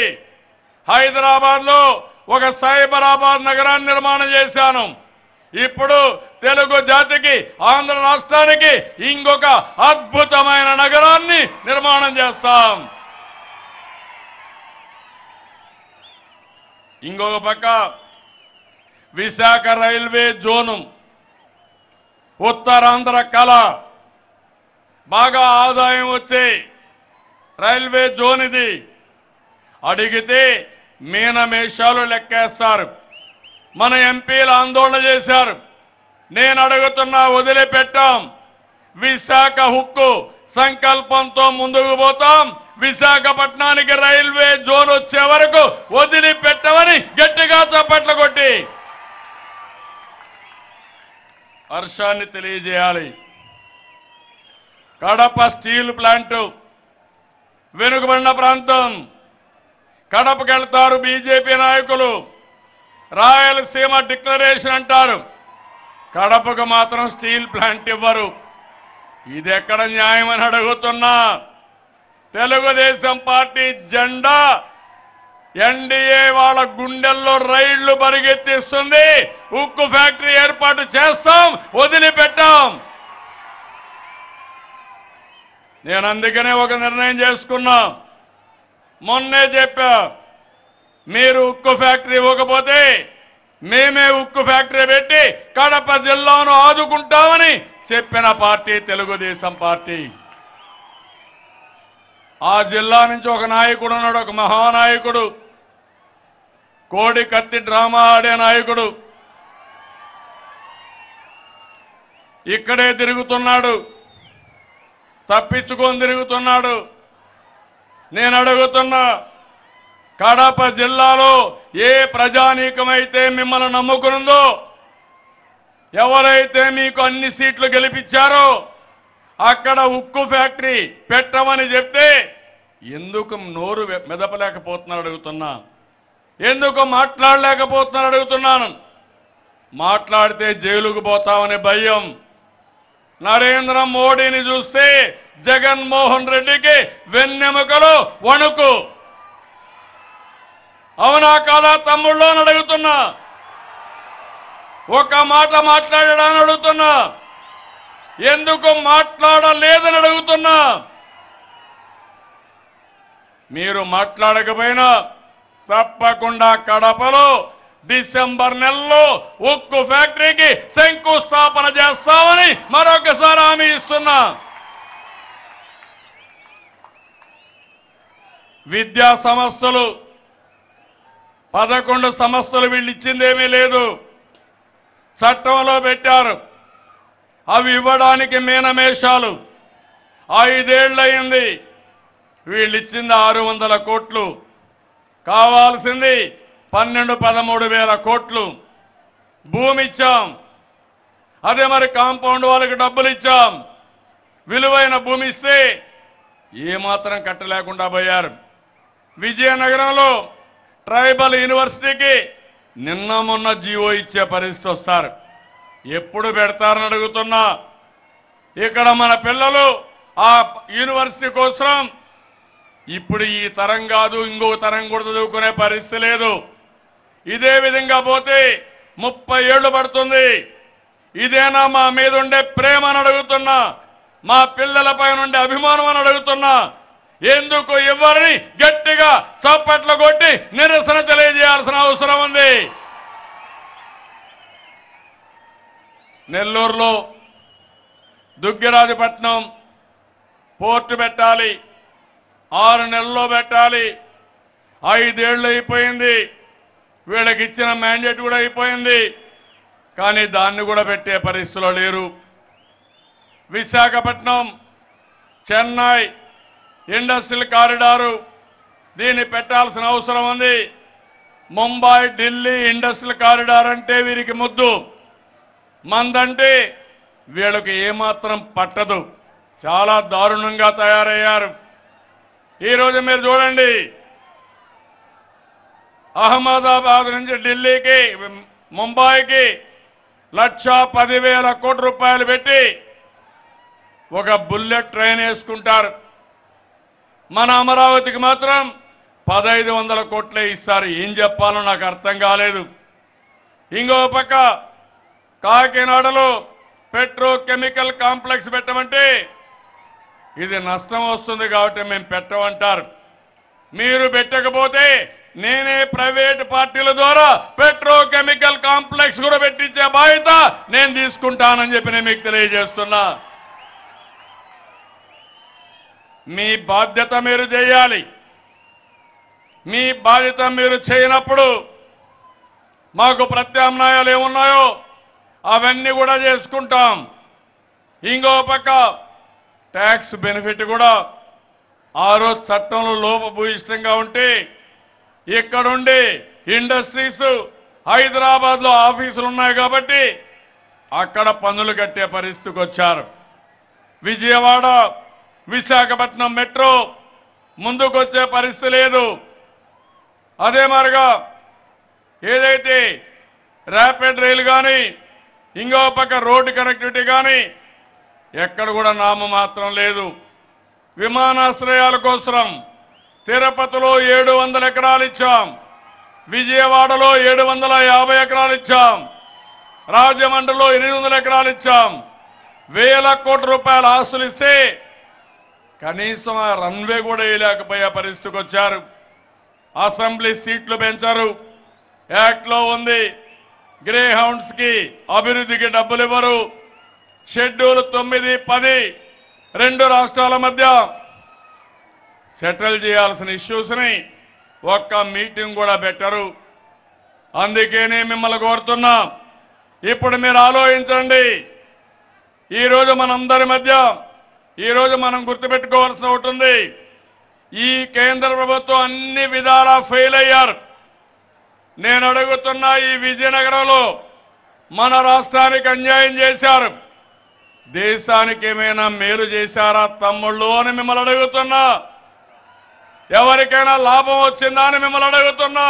హైదరాబాద్లో ఒక సైబరాబాద్ నగరాన్ని నిర్మాణం చేశాను. ఇప్పుడు తెలుగు జాతికి, ఆంధ్ర రాష్ట్రానికి ఇంకొక అద్భుతమైన నగరాన్ని నిర్మాణం చేస్తాం. ఇంకొక పక్క విశాఖ రైల్వే జోను, ఉత్తరాంధ్ర కళ, బాగా ఆదాయం వచ్చే రైల్వే జోన్ ఇది. అడిగితే మీనమేషాలు లెక్కేస్తారు. మన ఎంపీలు ఆందోళన చేశారు. నేను అడుగుతున్నా, వదిలిపెట్టాం. విశాఖ హుక్కు సంకల్పంతో ముందుకు పోతాం. విశాఖపట్నానికి రైల్వే జోన్ వచ్చే వరకు వదిలిపెట్టమని గట్టిగా చప్పట్లు కొట్టి హర్షాన్ని తెలియజేయాలి. కడప స్టీల్ ప్లాంటు, వెనుకబడిన ప్రాంతం. కడపకి వెళ్తారు బీజేపీ నాయకులు, రాయలసీమ డిక్లరేషన్ అంటారు, కడపకు మాత్రం స్టీల్ ప్లాంట్ ఇవ్వరు. ఇది ఎక్కడ న్యాయమని అడుగుతున్నా. తెలుగుదేశం పార్టీ జెండా ఎన్డీఏ వాళ్ళ గుండెల్లో రైళ్లు పరిగెత్తిస్తుంది. ఉక్కు ఫ్యాక్టరీ ఏర్పాటు చేస్తాం, వదిలిపెట్టాం. నేను అందుకనే ఒక నిర్ణయం చేసుకున్నా. మొన్నే చెప్పా, మీరు ఉక్కు ఫ్యాక్టరీ ఇవ్వకపోతే మేమే ఉక్కు ఫ్యాక్టరీ పెట్టి కడప జిల్లాను ఆదుకుంటామని చెప్పిన పార్టీ తెలుగుదేశం పార్టీ. ఆ జిల్లా నుంచి ఒక నాయకుడు ఉన్నాడు, ఒక మహానాయకుడు, కోడి కత్తి డ్రామా ఆడే నాయకుడు. ఇక్కడే తిరుగుతున్నాడు, తప్పించుకొని తిరుగుతున్నాడు. నేను అడుగుతున్నా, కడప జిల్లాలో ఏ ప్రజానీకమైతే మిమ్మల్ని నమ్ముకునుందో, ఎవరైతే మీకు అన్ని సీట్లు గెలిపించారో అక్కడ ఉక్కు ఫ్యాక్టరీ పెట్టమని చెప్తే ఎందుకు నోరు మెదపలేకపోతున్నారు అడుగుతున్నా, ఎందుకు మాట్లాడలేకపోతున్నారు అడుగుతున్నాను. మాట్లాడితే జైలుకు పోతామని భయం. నరేంద్ర మోడీని చూస్తే జగన్మోహన్ రెడ్డికి వెన్నెముకలు వణుకు. అవునా కాదా తమ్ముళ్ళు అని అడుగుతున్నా. ఒక మాట మాట్లాడాడని అడుగుతున్నా, ఎందుకు మాట్లాడలేదని అడుగుతున్నా. మీరు మాట్లాడకపోయినా తప్పకుండా కడపలో డిసెంబర్ నెలలో ఉక్కు ఫ్యాక్టరీకి శంకుస్థాపన చేస్తామని మరొకసారి హామీ ఇస్తున్నా. విద్యా సంస్థలు 11 సంస్థలు వీళ్ళు ఇచ్చిందేమీ లేదు, చట్టంలో పెట్టారు. అవి ఇవ్వడానికి మీనమేషాలు. 5 ఏళ్లయింది. వీళ్ళు ఇచ్చింది 600 కోట్లు, కావాల్సింది 12-13 వేల కోట్లు. భూమి ఇచ్చాం, అదే మరి కాంపౌండ్ వాళ్ళకి డబ్బులు ఇచ్చాం. విలువైన భూమి ఇస్తే ఏమాత్రం కట్టలేకుండా పోయారు. విజయనగరంలో ట్రైబల్ యూనివర్సిటీకి నిన్న మొన్న జీవో ఇచ్చే పరిస్థితి వస్తారు. ఎప్పుడు పెడతారని అడుగుతున్నా. ఇక్కడ మన పిల్లలు ఆ యూనివర్సిటీ కోసం ఇప్పుడు ఈ తరం కాదు ఇంకో తరం కూడా చదువుకునే పరిస్థితి లేదు. ఇదే విధంగా పోతే 30 ఏళ్లు పడుతుంది. ఇదేనా మా మీద ఉండే ప్రేమ అని అడుగుతున్నా, మా పిల్లలపై ఉండే అభిమానం అని అడుగుతున్నా. ఎందుకు ఇవ్వరని గట్టిగా చప్పట్లు కొట్టి నిరసన తెలియజేయాల్సిన అవసరం ఉంది. నెల్లూరులో దుగ్గిరాజపట్నం పోర్టు పెట్టాలి, 6 నెలల్లో పెట్టాలి. 5 ఏళ్ళు అయిపోయింది. వీళ్ళకి ఇచ్చిన మ్యాండేట్ కూడా అయిపోయింది, కానీ దాన్ని కూడా పెట్టే పరిస్థితిలో లేరు. విశాఖపట్నం చెన్నై ఇండస్ట్రియల్ కారిడారు దీన్ని పెట్టాల్సిన అవసరం ఉంది. ముంబై ఢిల్లీ ఇండస్ట్రియల్ కారిడార్ అంటే వీరికి ముద్దు, మందంటే వీళ్ళకి ఏమాత్రం పట్టదు. చాలా దారుణంగా తయారయ్యారు. ఈరోజు మీరు చూడండి, అహ్మదాబాద్ నుంచి ఢిల్లీకి ముంబైకి 1,10,000 కోట్ల రూపాయలు పెట్టి ఒక బుల్లెట్ ట్రైన్ వేసుకుంటారు. మన అమరావతికి మాత్రం 1,500 కోట్లే ఇస్తారు. ఏం చెప్పాలో నాకు అర్థం కాలేదు. ఇంకో పక్క కాకినాడలో పెట్రోకెమికల్ కాంప్లెక్స్ పెట్టమంటే ఇది నష్టం వస్తుంది కాబట్టి మేము పెట్టమంటారు. మీరు పెట్టకపోతే నేనే ప్రైవేట్ పార్టీల ద్వారా పెట్రోకెమికల్ కాంప్లెక్స్ కూడా పెట్టించే బాధ్యత నేను తీసుకుంటానని చెప్పి నేను మీకు తెలియజేస్తున్నా. మీ బాధ్యత మీరు చేయాలి. మీ బాధ్యత మీరు చేయనప్పుడు మాకు ప్రత్యామ్నాయాలు ఏమున్నాయో అవన్నీ కూడా చేసుకుంటాం. ఇంకో పక్క ట్యాక్స్ బెనిఫిట్ కూడా ఆ రోజు చట్టంలో లోపభూయిష్టంగా ఉంటే ఇక్కడుండి ఇండస్ట్రీస్ హైదరాబాద్లో ఆఫీసులు ఉన్నాయి కాబట్టి అక్కడ పన్నులు కట్టే పరిస్థితికి వచ్చారు. విజయవాడ విశాఖపట్నం మెట్రో ముందుకొచ్చే పరిస్థితి లేదు. అదే మరిగా ఏదైతే ర్యాపిడ్ రైలు కానీ ఇంకో పక్క రోడ్డు కనెక్టివిటీ కానీ ఎక్కడ కూడా నామమాత్రం లేదు. విమానాశ్రయాల కోసం తిరుపతిలో 700 ఎకరాలు ఇచ్చాం, విజయవాడలో 750 ఎకరాలు ఇచ్చాం, రాజమండ్రిలో 800 ఎకరాలు ఇచ్చాం. 1,000 కోట్ల రూపాయల ఆస్తులు ఇస్తే కనీసం ఆ రన్వే కూడా వేయలేకపోయే పరిస్థితికి వచ్చారు. అసెంబ్లీ సీట్లు పెంచారు. యాక్ట్లో ఉంది గ్రే హౌండ్స్ కి అభివృద్ధికి డబ్బులు ఇవ్వరు. షెడ్యూల్ 9, 10 రెండు రాష్ట్రాల మధ్య సెటిల్ చేయాల్సిన ఇష్యూస్ని ఒక్క మీటింగ్ కూడా పెట్టరు. అందుకే నేను మిమ్మల్ని కోరుతున్నా, ఇప్పుడు మీరు ఆలోచించండి. ఈరోజు మనందరి మధ్య ఈరోజు మనం గుర్తుపెట్టుకోవాల్సిన ఒకటి ఉంది. ఈ కేంద్ర ప్రభుత్వం అన్ని విధాలా ఫెయిల్ అయ్యారు. నేను అడుగుతున్నా, ఈ విజయనగరంలో మన రాష్ట్రానికి అన్యాయం చేశారు. దేశానికి ఏమైనా మేలు చేశారా తమ్ముళ్ళు అని మిమ్మల్ని అడుగుతున్నా. ఎవరికైనా లాభం వచ్చిందా అని మిమ్మల్ని అడుగుతున్నా.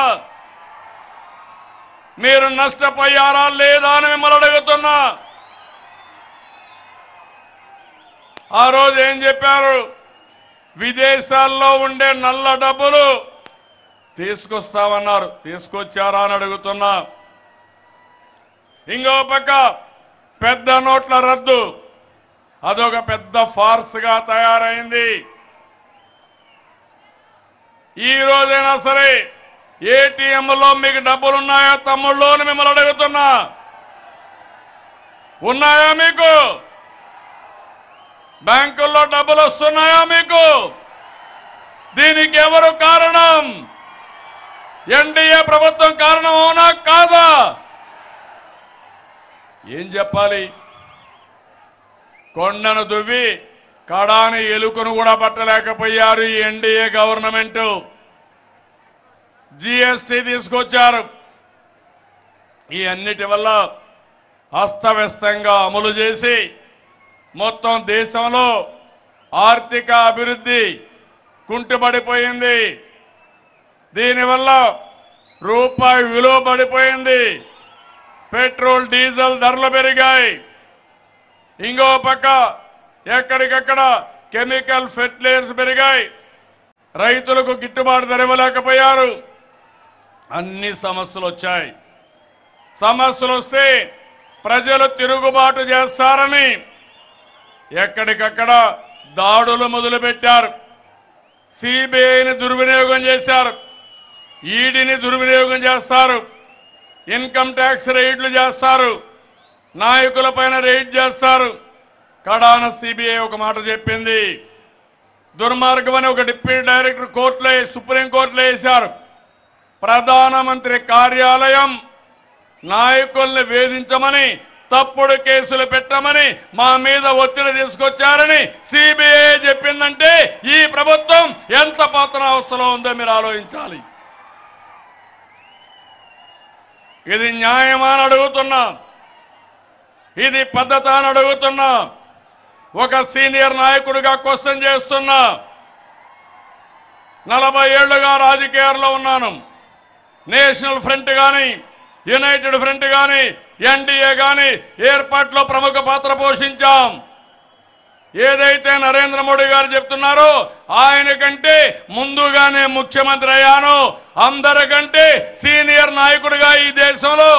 మీరు నష్టపోయారా లేదా అని మిమ్మల్ని అడుగుతున్నా. ఆ రోజు ఏం చెప్పారు? విదేశాల్లో ఉండే నల్ల డబ్బులు తీసుకొస్తామన్నారు. తీసుకొచ్చారా అని అడుగుతున్నా. ఇంకో పక్క పెద్ద నోట్ల రద్దు, అదొక పెద్ద ఫార్స్ గా తయారైంది. ఈ రోజైనా సరే ఏటీఎంలో మీకు డబ్బులు ఉన్నాయా తమ్ముళ్ళు అని మిమ్మల్ని అడుగుతున్నా. ఉన్నాయా మీకు? బ్యాంకుల్లో డబ్బులు వస్తున్నాయా మీకు? దీనికి ఎవరు కారణం? ఎన్డీఏ ప్రభుత్వం కారణం అవునా కాదా? ఏం చెప్పాలి? కొండను దువ్వి కడాని ఎలుకను కూడా పట్టలేకపోయారు ఈ ఎన్డీఏ గవర్నమెంట్. జీఎస్టీ తీసుకొచ్చారు. ఈ అన్నిటి వల్ల అస్తవ్యస్తంగా అమలు చేసి మొత్తం దేశంలో ఆర్థిక అభివృద్ధి కుంటుపడిపోయింది. దీనివల్ల రూపాయి విలువ పడిపోయింది. పెట్రోల్ డీజిల్ ధరలు పెరిగాయి. ఇంకో పక్క ఎక్కడికక్కడ కెమికల్ ఫెర్టిలైజర్స్ పెరిగాయి. రైతులకు గిట్టుబాటు ధర ఇవ్వలేకపోయారు. అన్ని సమస్యలు వచ్చాయి. సమస్యలు వస్తే ప్రజలు తిరుగుబాటు చేస్తారని ఎక్కడికక్కడ దాడులు మొదలుపెట్టారు. సిబిఐని దుర్వినియోగం చేశారు. ఈడీని దుర్వినియోగం చేస్తారు. ఇన్కమ్ ట్యాక్స్ రైడ్లు చేస్తారు. నాయకుల పైన రైడ్ చేస్తారు. కడాన సిబిఐ ఒక మాట చెప్పింది. దుర్మార్గం అని ఒక డిప్యూటీ డైరెక్టర్ కోర్టులో సుప్రీంకోర్టులో వేశారు. ప్రధానమంత్రి కార్యాలయం నాయకుల్ని వేధించమని, తప్పుడు కేసులు పెట్టమని మా మీద ఒత్తిడి తీసుకొచ్చారని సిబిఐ చెప్పిందంటే ఈ ప్రభుత్వం ఎంత పతనావస్థలో ఉందో మీరు ఆలోచించాలి. ఇది న్యాయమా అని అడుగుతున్నా. ఇది పద్ధతి అని అడుగుతున్నా. ఒక సీనియర్ నాయకుడిగా క్వశ్చన్ చేస్తున్నా. 40 ఏళ్లుగా రాజకీయాల్లో ఉన్నాను. నేషనల్ ఫ్రంట్ కానీ, యునైటెడ్ ఫ్రంట్ కానీ, ఎన్డీఏ కానీ ఏర్పాట్లో ప్రముఖ పాత్ర పోషించాం. ఏదైతే నరేంద్ర మోడీ గారు చెప్తున్నారో ఆయన కంటే ముందుగానే ముఖ్యమంత్రి అయ్యాను. అందరికంటే సీనియర్ నాయకుడిగా ఈ దేశంలో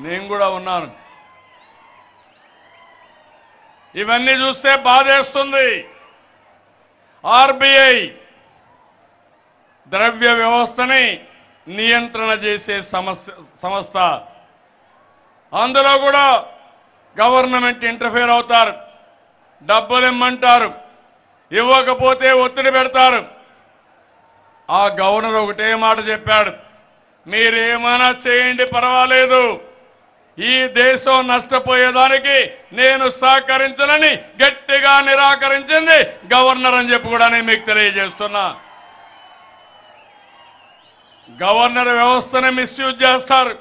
నేను కూడా ఉన్నాను. ఇవన్నీ చూస్తే బాధేస్తుంది. ఆర్బీఐ ద్రవ్య వ్యవస్థని నియంత్రణ చేసే సంస్థ. అందులో కూడా గవర్నమెంట్ ఇంటర్ఫేర్ అవుతారు. డబ్బులు ఇమ్మంటారు, ఇవ్వకపోతే ఒత్తిడి పెడతారు. ఆ గవర్నర్ ఒకటే మాట చెప్పాడు, మీరేమైనా చేయండి పర్వాలేదు, ఈ దేశం నష్టపోయేదానికి నేను సహకరించనని గట్టిగా నిరాకరించింది గవర్నర్ అని చెప్పి కూడా నేను మీకు తెలియజేస్తున్నా. గవర్నర్ వ్యవస్థని మిస్యూజ్ చేస్తారు.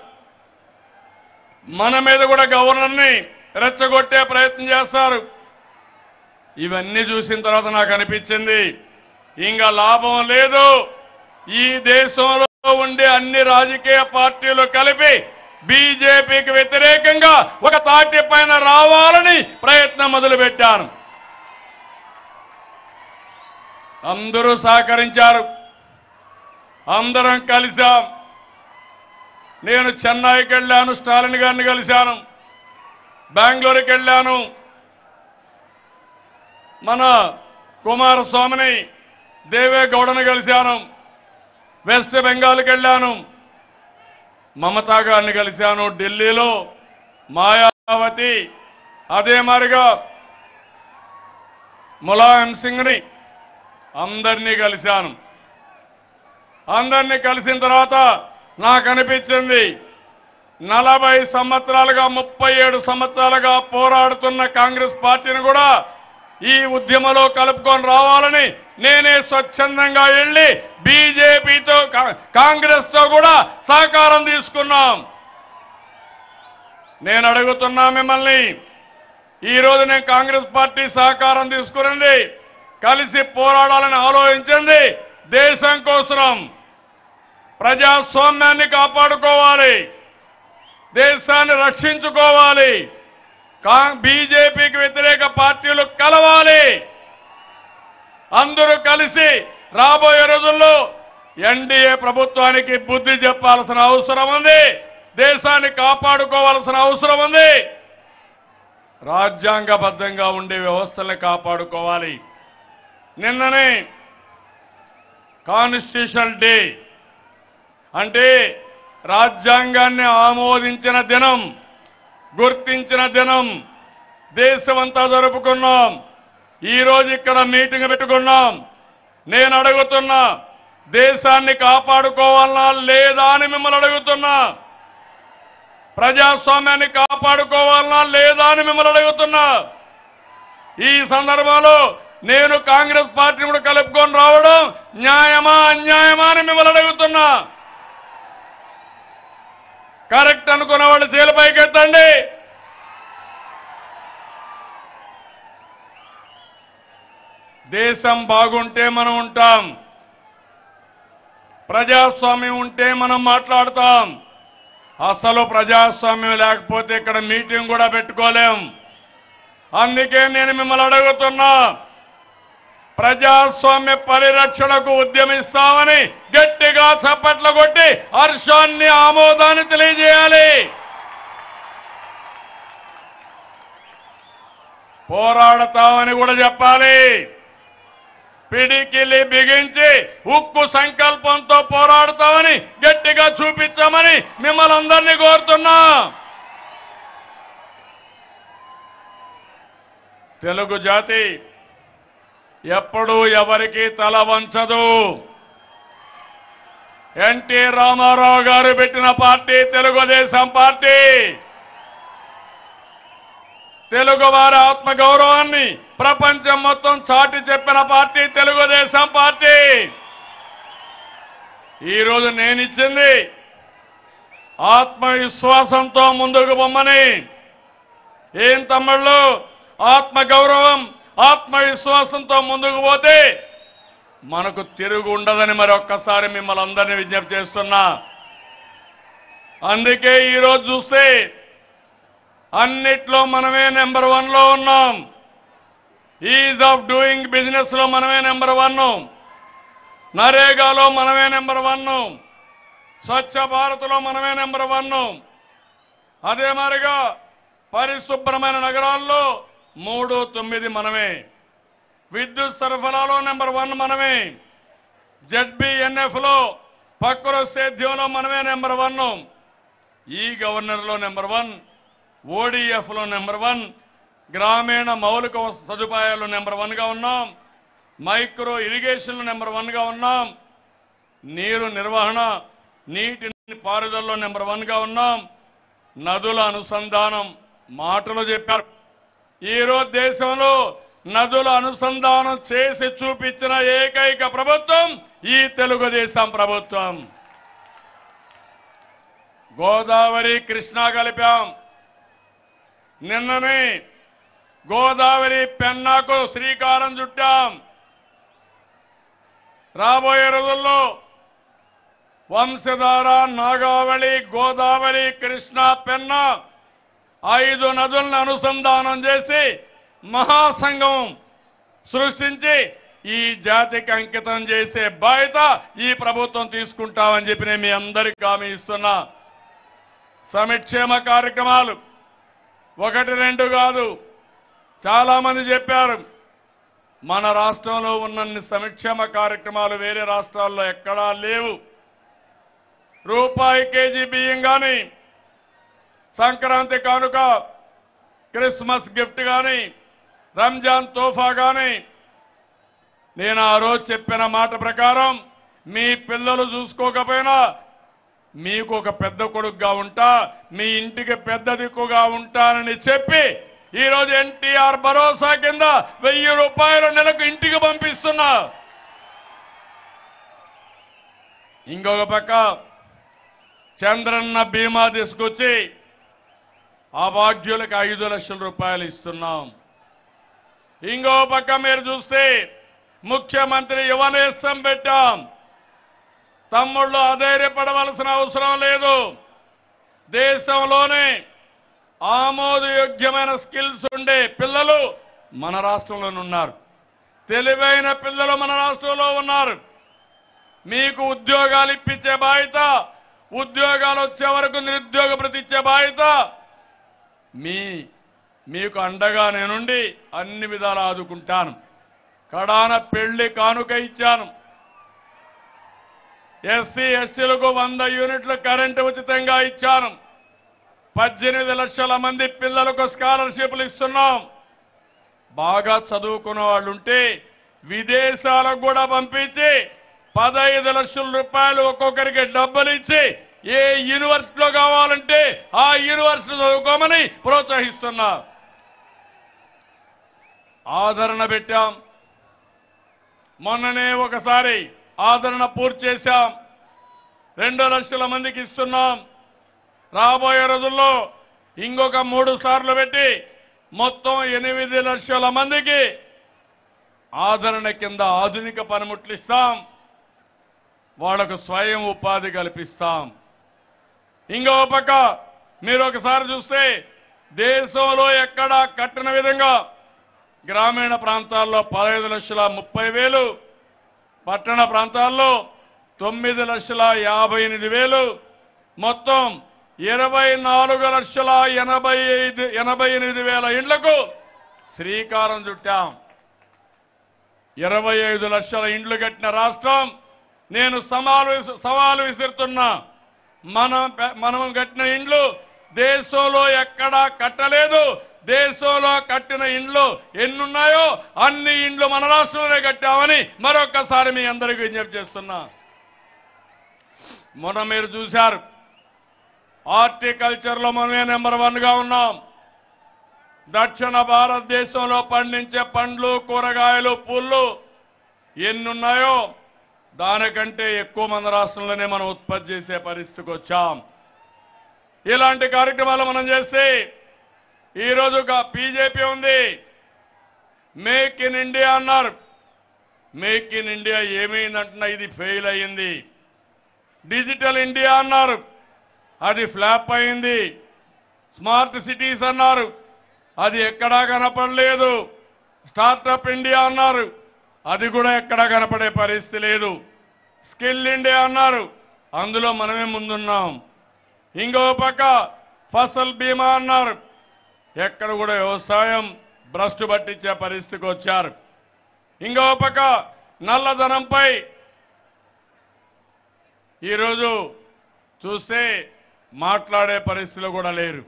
మన మీద కూడా గవర్నర్ని రెచ్చగొట్టే ప్రయత్నం చేస్తారు. ఇవన్నీ చూసిన తర్వాత నాకు అనిపించింది ఇంకా లాభం లేదు. ఈ దేశంలో ఉండే అన్ని రాజకీయ పార్టీలు కలిపి బీజేపీకి వ్యతిరేకంగా ఒక తాటి పైన రావాలని ప్రయత్నం మొదలుపెట్టాను. అందరూ సహకరించారు. అందరం కలిశాం. నేను చెన్నైకి వెళ్ళాను, స్టాలిన్ గారిని కలిశాను. బెంగళూరుకి వెళ్ళాను, మన కుమారస్వామిని, దేవేగౌడను కలిశాను, వెస్ట్ బెంగాల్కి వెళ్ళాను, మమతా గారిని కలిశాను, ఢిల్లీలో మాయావతి, అదే మారిగా ములాయం సింగ్ని, అందరినీ కలిశాను. అందరినీ కలిసిన తర్వాత నాకు అనిపించింది 40 సంవత్సరాలుగా 37 సంవత్సరాలుగా పోరాడుతున్న కాంగ్రెస్ పార్టీని కూడా ఈ ఉద్యమంలో కలుపుకొని రావాలని నేనే స్వచ్ఛందంగా వెళ్ళి బీజేపీతో కాంగ్రెస్తో కూడా సహకారం తీసుకున్నాం. నేను అడుగుతున్నా మిమ్మల్ని, ఈరోజు నేను కాంగ్రెస్ పార్టీ సహకారం తీసుకురండి, కలిసి పోరాడాలని ఆలోచించింది దేశం కోసం. ప్రజాస్వామ్యాన్ని కాపాడుకోవాలి, దేశాన్ని రక్షించుకోవాలి, బీజేపీకి వ్యతిరేక పార్టీలు కలవాలి. అందరూ కలిసి రాబోయే రోజుల్లో ఎన్డీఏ ప్రభుత్వానికి బుద్ధి చెప్పాల్సిన అవసరం ఉంది, దేశాన్ని కాపాడుకోవాల్సిన అవసరం ఉంది. రాజ్యాంగబద్ధంగా ఉండే వ్యవస్థల్ని కాపాడుకోవాలి. నిన్ననే కాన్స్టిట్యూషన్ డే అంటే రాజ్యాంగాన్ని ఆమోదించిన దినం, గుర్తించిన దినం దేశమంతా జరుపుకున్నాం. ఈరోజు ఇక్కడ మీటింగ్ పెట్టుకున్నాం. నేను అడుగుతున్నా, దేశాన్ని కాపాడుకోవాలన్నా లేదా అని మిమ్మల్ని అడుగుతున్నా, ప్రజాస్వామ్యాన్ని కాపాడుకోవాలన్నా లేదా అని మిమ్మల్ని అడుగుతున్నా. ఈ సందర్భంలో నేను కాంగ్రెస్ పార్టీని కూడా కలుపుకొని రావడం న్యాయమా అన్యాయమా అని మిమ్మల్ని అడుగుతున్నా. కరెక్ట్ అనుకున్న వాళ్ళు చేలు పైకెత్తండి. దేశం బాగుంటే మనం ఉంటాం, ప్రజాస్వామ్యం ఉంటే మనం మాట్లాడతాం. అసలు ప్రజాస్వామ్యం లేకపోతే ఇక్కడ మీటింగ్ కూడా పెట్టుకోలేం. అందుకే నేను మిమ్మల్ని అడుగుతున్నా, ప్రజాస్వామ్య పరిరక్షణకు ఉద్యమిస్తామని గట్టిగా చప్పట్లు కొట్టి హర్షాన్ని, ఆమోదాన్ని తెలియజేయాలి. పోరాడతామని కూడా చెప్పాలి. పిడికిలి బిగించి ఉక్కు సంకల్పంతో పోరాడతామని గట్టిగా చూపించామని మిమ్మల్ని అందరినీ కోరుతున్నా. తెలుగు జాతి ఎప్పుడూ ఎవరికి తల వంచదు. ఎన్టీ రామారావు గారు పెట్టిన పార్టీ తెలుగుదేశం పార్టీ. తెలుగు వారి ఆత్మగౌరవాన్ని ప్రపంచం మొత్తం చాటి చెప్పిన పార్టీ తెలుగుదేశం పార్టీ. ఈరోజు నేనిచ్చింది ఆత్మవిశ్వాసంతో ముందుకు పొమ్మని. ఏం తమ్ముళ్ళు, ఆత్మగౌరవం, ఆత్మవిశ్వాసంతో ముందుకు పోతే మనకు తిరుగు ఉండదని మరొక్కసారి మిమ్మల్ని అందరినీ విజ్ఞప్తి చేస్తున్నా. అందుకే ఈరోజు చూస్తే అన్నిట్లో మనమే నెంబర్ 1లో ఉన్నాం. ఈజ్ ఆఫ్ డూయింగ్ బిజినెస్ లో మనమే నెంబర్ 1, నరేగాలో మనమే నెంబర్ 1, స్వచ్ఛ భారత్లో మనమే నెంబర్ 1. అదే మాదిరిగా పరిశుభ్రమైన నగరాల్లో 3, 9 మనమే. విద్యుత్ సరఫరాలో నెంబర్ 1 మనమే. ZBNF లో పక్కుర సేద్యంలో మనమే నెంబర్ 1. ఈ గవర్నర్లో నెంబర్ 1, ODF లో నెంబర్ 1, గ్రామీణ మౌలిక సదుపాయాల్లో నెంబర్ 1గా ఉన్నాం. మైక్రో ఇరిగేషన్లో నెంబర్ 1గా ఉన్నాం. నీరు నిర్వహణ, నీటి పారుదలలో నెంబర్ 1గా ఉన్నాం. నదుల అనుసంధానం మాటలు చెప్పారు. ఈరోజు దేశంలో నదుల అనుసంధానం చేసి చూపించిన ఏకైక ప్రభుత్వం ఈ తెలుగుదేశం ప్రభుత్వం. గోదావరి, కృష్ణా కలిపాం. నిన్ననే గోదావరి పెన్నాకు శ్రీకారం చుట్టాం. రాబోయే రోజుల్లో వంశధార, నాగావళి, గోదావరి, కృష్ణా, పెన్నా 5 నదులను అనుసంధానం చేసి మహాసంగమం సృష్టించి ఈ జాతికి అంకితం చేసే బాధ్యత ఈ ప్రభుత్వం తీసుకుంటామని చెప్పి నేను మీ అందరికీ హామీ ఇస్తున్నా. సంక్షేమ కార్యక్రమాలు 1, 2 కాదు, చాలా మంది చెప్పారు. మన రాష్ట్రంలో ఉన్నన్ని సంక్షేమ కార్యక్రమాలు వేరే రాష్ట్రాల్లో ఎక్కడా లేవు. రూపాయి కేజీ బియ్యం కానీ, సంక్రాంతి కానుక, క్రిస్మస్ గిఫ్ట్ కానీ, రంజాన్ తోఫా కానీ, నేను ఆ రోజు చెప్పిన మాట ప్రకారం మీ పిల్లలు చూసుకోకపోయినా మీకు ఒక పెద్ద కొడుకుగా ఉంటా, మీ ఇంటికి పెద్ద దిక్కుగా ఉంటానని చెప్పి ఈరోజు ఎన్టీఆర్ భరోసా కింద 1000 రూపాయలు నెలకు ఇంటికి పంపిస్తున్నా. ఇంకొక పక్క చంద్రన్న బీమా తీసుకొచ్చి అభాగ్యులకు 5 లక్షల రూపాయలు ఇస్తున్నాం. ఇంకో పక్క మీరు చూస్తే ముఖ్యమంత్రి యువనేస్తం పెట్టాం. తమ్ముళ్ళు అధైర్యపడవలసిన అవసరం లేదు. దేశంలోనే ఆమోదయోగ్యమైన స్కిల్స్ ఉండే పిల్లలు మన రాష్ట్రంలోనే ఉన్నారు. తెలివైన పిల్లలు మన రాష్ట్రంలో ఉన్నారు. మీకు ఉద్యోగాలు ఇప్పించే బాధ్యత, ఉద్యోగాలు వచ్చే వరకు నిరుద్యోగ భృతి ఇచ్చే బాధ్యత మీకు అండగా నేనుండి అన్ని విధాలు ఆదుకుంటాను. కడాన పెళ్లి కానుక ఇచ్చాను. ఎస్సీ ఎస్టీలకు 100 యూనిట్ల కరెంటు ఉచితంగా ఇచ్చాను. 18 లక్షల మంది పిల్లలకు స్కాలర్షిప్లు ఇస్తున్నాం. బాగా చదువుకున్న వాళ్ళు ఉంటే విదేశాలకు కూడా పంపించి 15 లక్షల రూపాయలు ఒక్కొక్కరికి డబ్బులు ఇచ్చి ఏ యూనివర్సిటీలో కావాలంటే ఆ యూనివర్సిటీ చదువుకోమని ప్రోత్సహిస్తున్నా. ఆదరణ పెట్టాం. మొన్ననే ఒకసారి ఆదరణ పూర్తి చేశాం. 2 లక్షల మందికి ఇస్తున్నాం. రాబోయే రోజుల్లో ఇంకొక 3 సార్లు పెట్టి మొత్తం 8 లక్షల మందికి ఆదరణ కింద ఆధునిక పనిముట్లు ఇస్తాం. వాళ్లకు స్వయం ఉపాధి కల్పిస్తాం. ఇంకో పక్క మీరు ఒకసారి చూస్తే దేశంలో ఎక్కడా కట్టిన విధంగా గ్రామీణ ప్రాంతాల్లో 15,30,000, పట్టణ ప్రాంతాల్లో 9,58,000, మొత్తం 24,88,000 ఇండ్లకు శ్రీకారం చుట్టాం. 25 లక్షల ఇండ్లు కట్టిన రాష్ట్రం. నేను సవాలు విసురుతున్నా. మనం కట్టిన ఇండ్లు దేశంలో ఎక్కడా కట్టలేదు. దేశంలో కట్టిన ఇండ్లు ఎన్నున్నాయో అన్ని ఇండ్లు మన రాష్ట్రంలోనే కట్టామని మరొక్కసారి మీ అందరికీ విజ్ఞప్తి చేస్తున్నా. మొన్న మీరు చూశారు, హార్టికల్చర్లో మనమే నెంబర్ 1గా ఉన్నాం. దక్షిణ భారతదేశంలో పండించే పండ్లు, కూరగాయలు, పూలు ఎన్నున్నాయో దానికంటే ఎక్కువ మన రాష్ట్రంలోనే మనం ఉత్పత్తి చేసే పరిస్థితికి వచ్చాం. ఇలాంటి కార్యక్రమాలు మనం చేస్తే ఈరోజు బీజేపీ ఉంది, మేక్ ఇన్ ఇండియా అన్నారు. మేక్ ఇన్ ఇండియా ఏమైందంటున్నా, ఇది ఫెయిల్ అయింది. డిజిటల్ ఇండియా అన్నారు, అది ఫ్లాప్ అయింది. స్మార్ట్ సిటీస్ అన్నారు, అది ఎక్కడా కనపడలేదు. స్టార్టప్ ఇండియా అన్నారు, అది కూడా ఎక్కడా కనపడే పరిస్థితి లేదు. స్కిల్ ఇండియా అన్నారు, అందులో మనమే ముందున్నాం. ఇంకో పక్క ఫసల్ బీమా అన్నారు, ఎక్కడ కూడా వ్యవసాయం భ్రష్టు పట్టించే పరిస్థితికి వచ్చారు. ఇంకో పక్క నల్లధనంపై ఈరోజు చూస్తే మాట్లాడే పరిస్థితులు కూడా లేరు.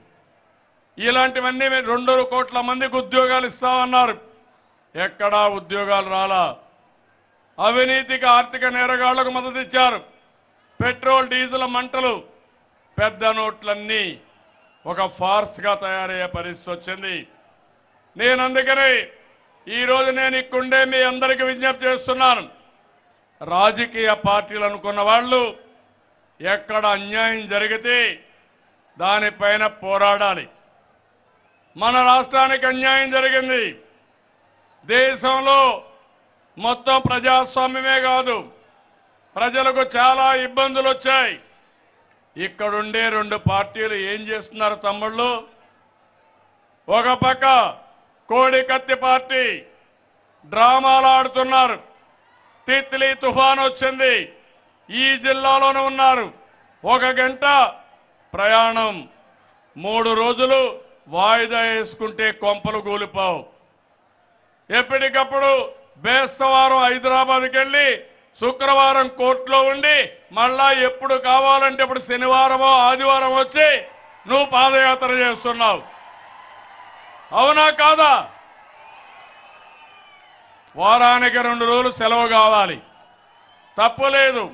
ఇలాంటివన్నీ 2 కోట్ల మందికి ఉద్యోగాలు ఇస్తామన్నారు, ఎక్కడా ఉద్యోగాలు రాలా. అవినీతికి, ఆర్థిక నేరగాళ్లకు మద్దతు ఇచ్చారు. పెట్రోల్ డీజిల్ మంటలు, పెద్ద నోట్లన్నీ ఒక ఫార్స్గా తయారయ్యే పరిస్థితి వచ్చింది. నేను అందుకనే ఈరోజు నేను ఇక్కడే మీ అందరికీ విజ్ఞప్తి చేస్తున్నాను. రాజకీయ పార్టీలు అనుకున్న వాళ్ళు ఎక్కడ అన్యాయం జరిగితే దానిపైన పోరాడాలి. మన రాష్ట్రానికి అన్యాయం జరిగింది. దేశంలో మొత్తం ప్రజాస్వామ్యమే కాదు, ప్రజలకు చాలా ఇబ్బందులు వచ్చాయి. ఇక్కడుండే 2 పార్టీలు ఏం చేస్తున్నారు తమ్ముళ్ళు? ఒక పక్క కోడికత్తి పార్టీ డ్రామాలు ఆడుతున్నారు. తిత్లీ తుఫాన్ వచ్చింది, ఈ జిల్లాలోనే ఉన్నారు. 1 గంట ప్రయాణం, 3 రోజులు వాయిదా వేసుకుంటే కొంపలు కూలిపోవు. ఎప్పటికప్పుడు బేస్తవారం హైదరాబాద్కి వెళ్ళి శుక్రవారం కోర్టులో ఉండి మళ్ళా ఎప్పుడు కావాలంటే ఇప్పుడు శనివారమో ఆదివారం వచ్చి నువ్వు పాదయాత్ర చేస్తున్నావు. అవునా కాదా? వారానికి 2 రోజులు సెలవు కావాలి, తప్పులేదు.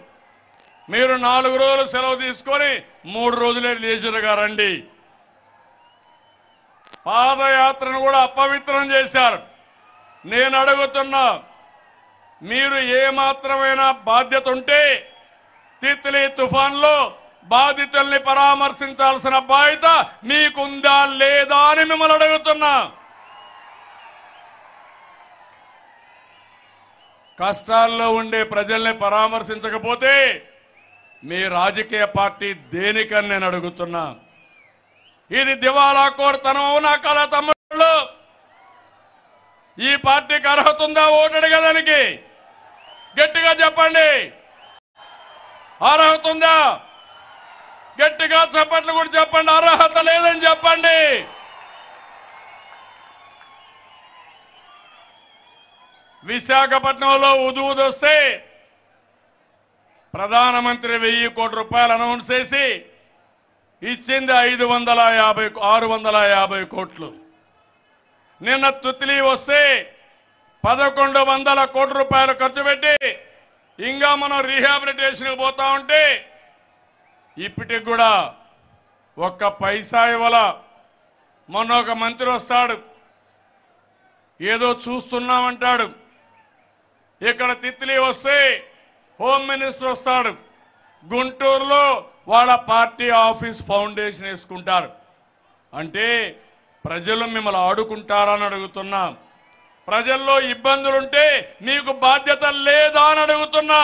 మీరు 4 రోజులు సెలవు తీసుకొని 3 రోజులే లేజర్గా రండి. పాదయాత్రను కూడా అపవిత్రం చేశారు. నేను అడుగుతున్నా, మీరు ఏమాత్రమైనా బాధ్యత ఉంటే తిత్లీ తుఫాన్లో బాధితుల్ని పరామర్శించాల్సిన బాధ్యత మీకుందా లేదా అని మిమ్మల్ని అడుగుతున్నా. కష్టాల్లో ఉండే ప్రజల్ని పరామర్శించకపోతే మీ రాజకీయ పార్టీ దేనికని నేను అడుగుతున్నా. ఇది దివాలా కోరుతనం అవునా కాదా తమ్ముళ్ళు? ఈ పార్టీకి అర్హత ఉందా ఓటు అడగడానికి? గట్టిగా చెప్పండి. అర్హత ఉందా? గట్టిగా చప్పట్లు కూడా చెప్పండి. అర్హత లేదని చెప్పండి. విశాఖపట్నంలో ఉదూదొస్తే ప్రధానమంత్రి 1000 కోట్ల రూపాయలు అనౌన్స్ చేసి ఇచ్చింది 650 కోట్లు. నిన్న తిత్లీ వస్తే 1100 కోట్ల రూపాయలు ఖర్చు పెట్టి ఇంకా మనం రీహాబిలిటేషన్కి పోతా ఉంటే ఇప్పటికి కూడా ఒక్క పైసా ఇవ్వాల. మొన్న ఒక మంత్రి వస్తాడు, ఏదో చూస్తున్నామంటాడు. ఇక్కడ తిత్లీ వస్తే హోమ్ మినిస్టర్ వస్తాడు, గుంటూరులో వాళ్ళ పార్టీ ఆఫీస్ ఫౌండేషన్ వేసుకుంటారు. అంటే ప్రజలు మిమ్మల్ని ఆడుకుంటారని అడుగుతున్నా. ప్రజల్లో ఇబ్బందులుంటే మీకు బాధ్యత లేదా అని అడుగుతున్నా.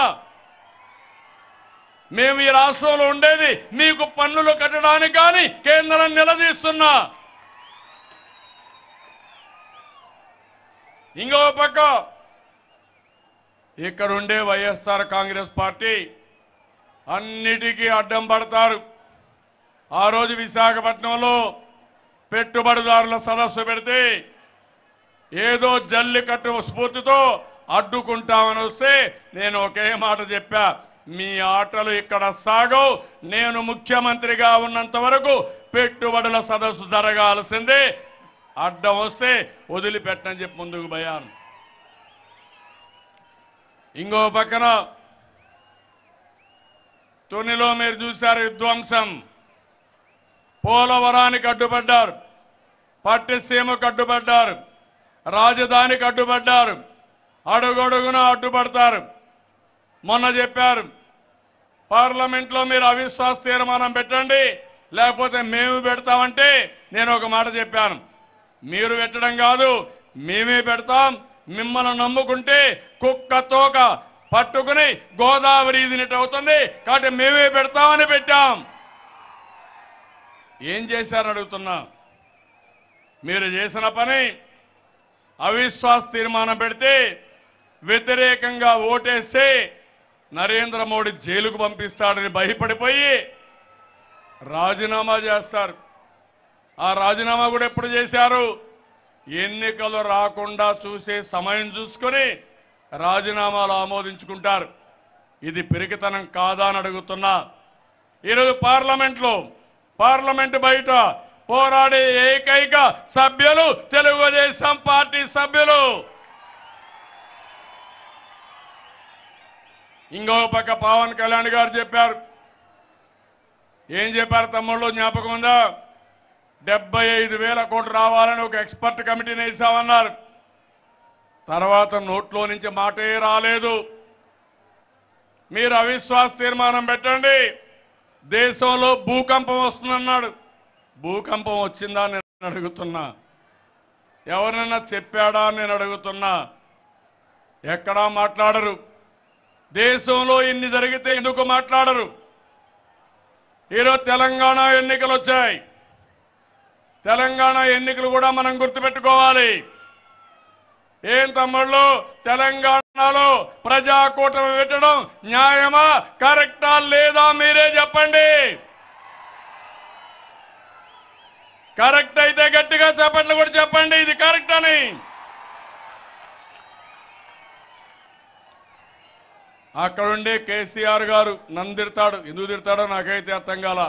మేము ఈ రాష్ట్రంలో ఉండేది మీకు పన్నులు కట్టడానికి కానీ కేంద్రం నిలదీస్తున్నా. ఇంకో పక్క ఇక్కడ ఉండే వైఎస్ఆర్ కాంగ్రెస్ పార్టీ అన్నిటికీ అడ్డం పడతారు. ఆ రోజు విశాఖపట్నంలో పెట్టుబడిదారుల సదస్సు పెడితే ఏదో జల్లికట్టు స్ఫూర్తితో అడ్డుకుంటామని వస్తే నేను ఒకే మాట చెప్పా, మీ ఆటలు ఇక్కడ సాగవు. నేను ముఖ్యమంత్రిగా ఉన్నంత వరకు పెట్టుబడుల సదస్సు జరగాల్సిందే, అడ్డం వస్తే వదిలిపెట్టని చెప్పి ముందుకు పోయాను. ఇంకో పక్కన తునిలో మీరు చూశారు విధ్వంసం. పోలవరానికి అడ్డుపడ్డారు, పట్టిసీమకు అడ్డుపడ్డారు, రాజధానికి అడ్డుపడ్డారు, అడుగడుగున అడ్డుపడతారు. మొన్న చెప్పారు పార్లమెంట్లో మీరు అవిశ్వాస తీర్మానం పెట్టండి లేకపోతే మేము పెడతామంటే నేను ఒక మాట చెప్పాను, మీరు పెట్టడం కాదు మేమే పెడతాం. మిమ్మల్ని నమ్ముకుంటే కుక్క తోక పట్టుకుని గోదావరి ఇదినట్టు అవుతుంది కాబట్టి మేమే పెడతామని పెట్టాం. ఏం చేశారని అడుగుతున్నా. మీరు చేసిన పని అవిశ్వాస తీర్మానం పెడితే వ్యతిరేకంగా ఓటేస్తే నరేంద్ర మోడీ జైలుకు పంపిస్తాడని భయపడిపోయి రాజీనామా చేస్తారు. ఆ రాజీనామా కూడా ఎప్పుడు చేశారు? ఎన్నికలు రాకుండా చూసే సమయం చూసుకొని రాజీనామాలు ఆమోదించుకుంటారు. ఇది పిరికితనం కాదా అని అడుగుతున్నా. ఈరోజు పార్లమెంటు బయట పోరాడే ఏకైక సభ్యులు తెలుగుదేశం పార్టీ సభ్యులు. ఇంకో పక్క పవన్ కళ్యాణ్ గారు చెప్పారు. ఏం చెప్పారు తమ్ముళ్ళు జ్ఞాపకం ఉందా? 75,000 కోట్లు రావాలని ఒక ఎక్స్పర్ట్ కమిటీని వేసామన్నారు. తర్వాత నోట్లో నుంచి మాటే రాలేదు. మీరు అవిశ్వాస తీర్మానం పెట్టండి, దేశంలో భూకంపం వస్తుందన్నాడు. భూకంపం వచ్చిందా నేను అడుగుతున్నా. ఎవరైనా చెప్పాడా నేను అడుగుతున్నా. ఎక్కడా మాట్లాడరు. దేశంలో ఇన్ని జరిగితే ఎందుకు మాట్లాడరు? ఈరోజు తెలంగాణ ఎన్నికలు వచ్చాయి. తెలంగాణ ఎన్నికలు కూడా మనం గుర్తుపెట్టుకోవాలి. ఏం తమ్ముళ్ళు, తెలంగాణలో ప్రజాకూటమి పెట్టడం న్యాయమా కరెక్టా లేదా మీరే చెప్పండి. కరెక్ట్ అయితే గట్టిగా చెప్పండి కూడా చెప్పండి ఇది కరెక్ట్ అని. అక్కడుండే కేసీఆర్ గారు నన్ను తిడతాడు, ఎందుకు తిడతాడో నాకైతే అర్థం కాల.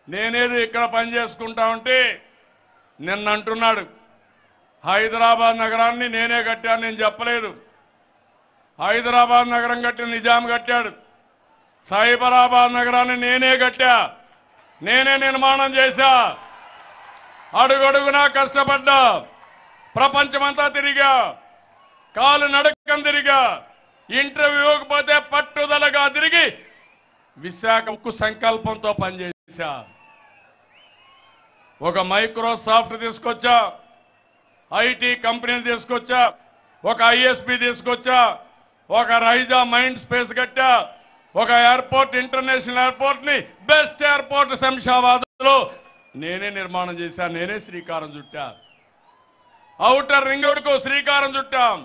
నేనేది ఇక్కడ పని చేసుకుంటా ఉంటే నిన్న అంటున్నాడు హైదరాబాద్ నగరాన్ని నేనే కట్టాను, నేను చెప్పలేదు. హైదరాబాద్ నగరం కట్టిన నిజాం కట్టాడు. సైబరాబాద్ నగరాన్ని నేనే కట్టా, నేనే నిర్మాణం చేశా. అడుగడుగునా కష్టపడ్డా, ప్రపంచమంతా తిరిగా, కాలు నడకం తిరిగా, ఇంటర్వ్యూకి పోతే పట్టుదలగా తిరిగి విశాఖ ఉక్కు సంకల్పంతో పనిచేశా. ఒక మైక్రోసాఫ్ట్ తీసుకొచ్చా, ఐటీ కంపెనీలు తీసుకొచ్చా, ఒక ఐఎస్పి తీసుకొచ్చా, ఒక రైజా మైండ్ స్పేస్ కట్టా, ఒక ఎయిర్పోర్ట్ ఇంటర్నేషనల్ ఎయిర్పోర్ట్ ని బెస్ట్ ఎయిర్పోర్ట్ శంషాబాద్ లో నేనే నిర్మాణం చేశా, నేనే శ్రీకారం చుట్టా. ఔటర్ రింగ్ రోడ్కు శ్రీకారం చుట్టాం.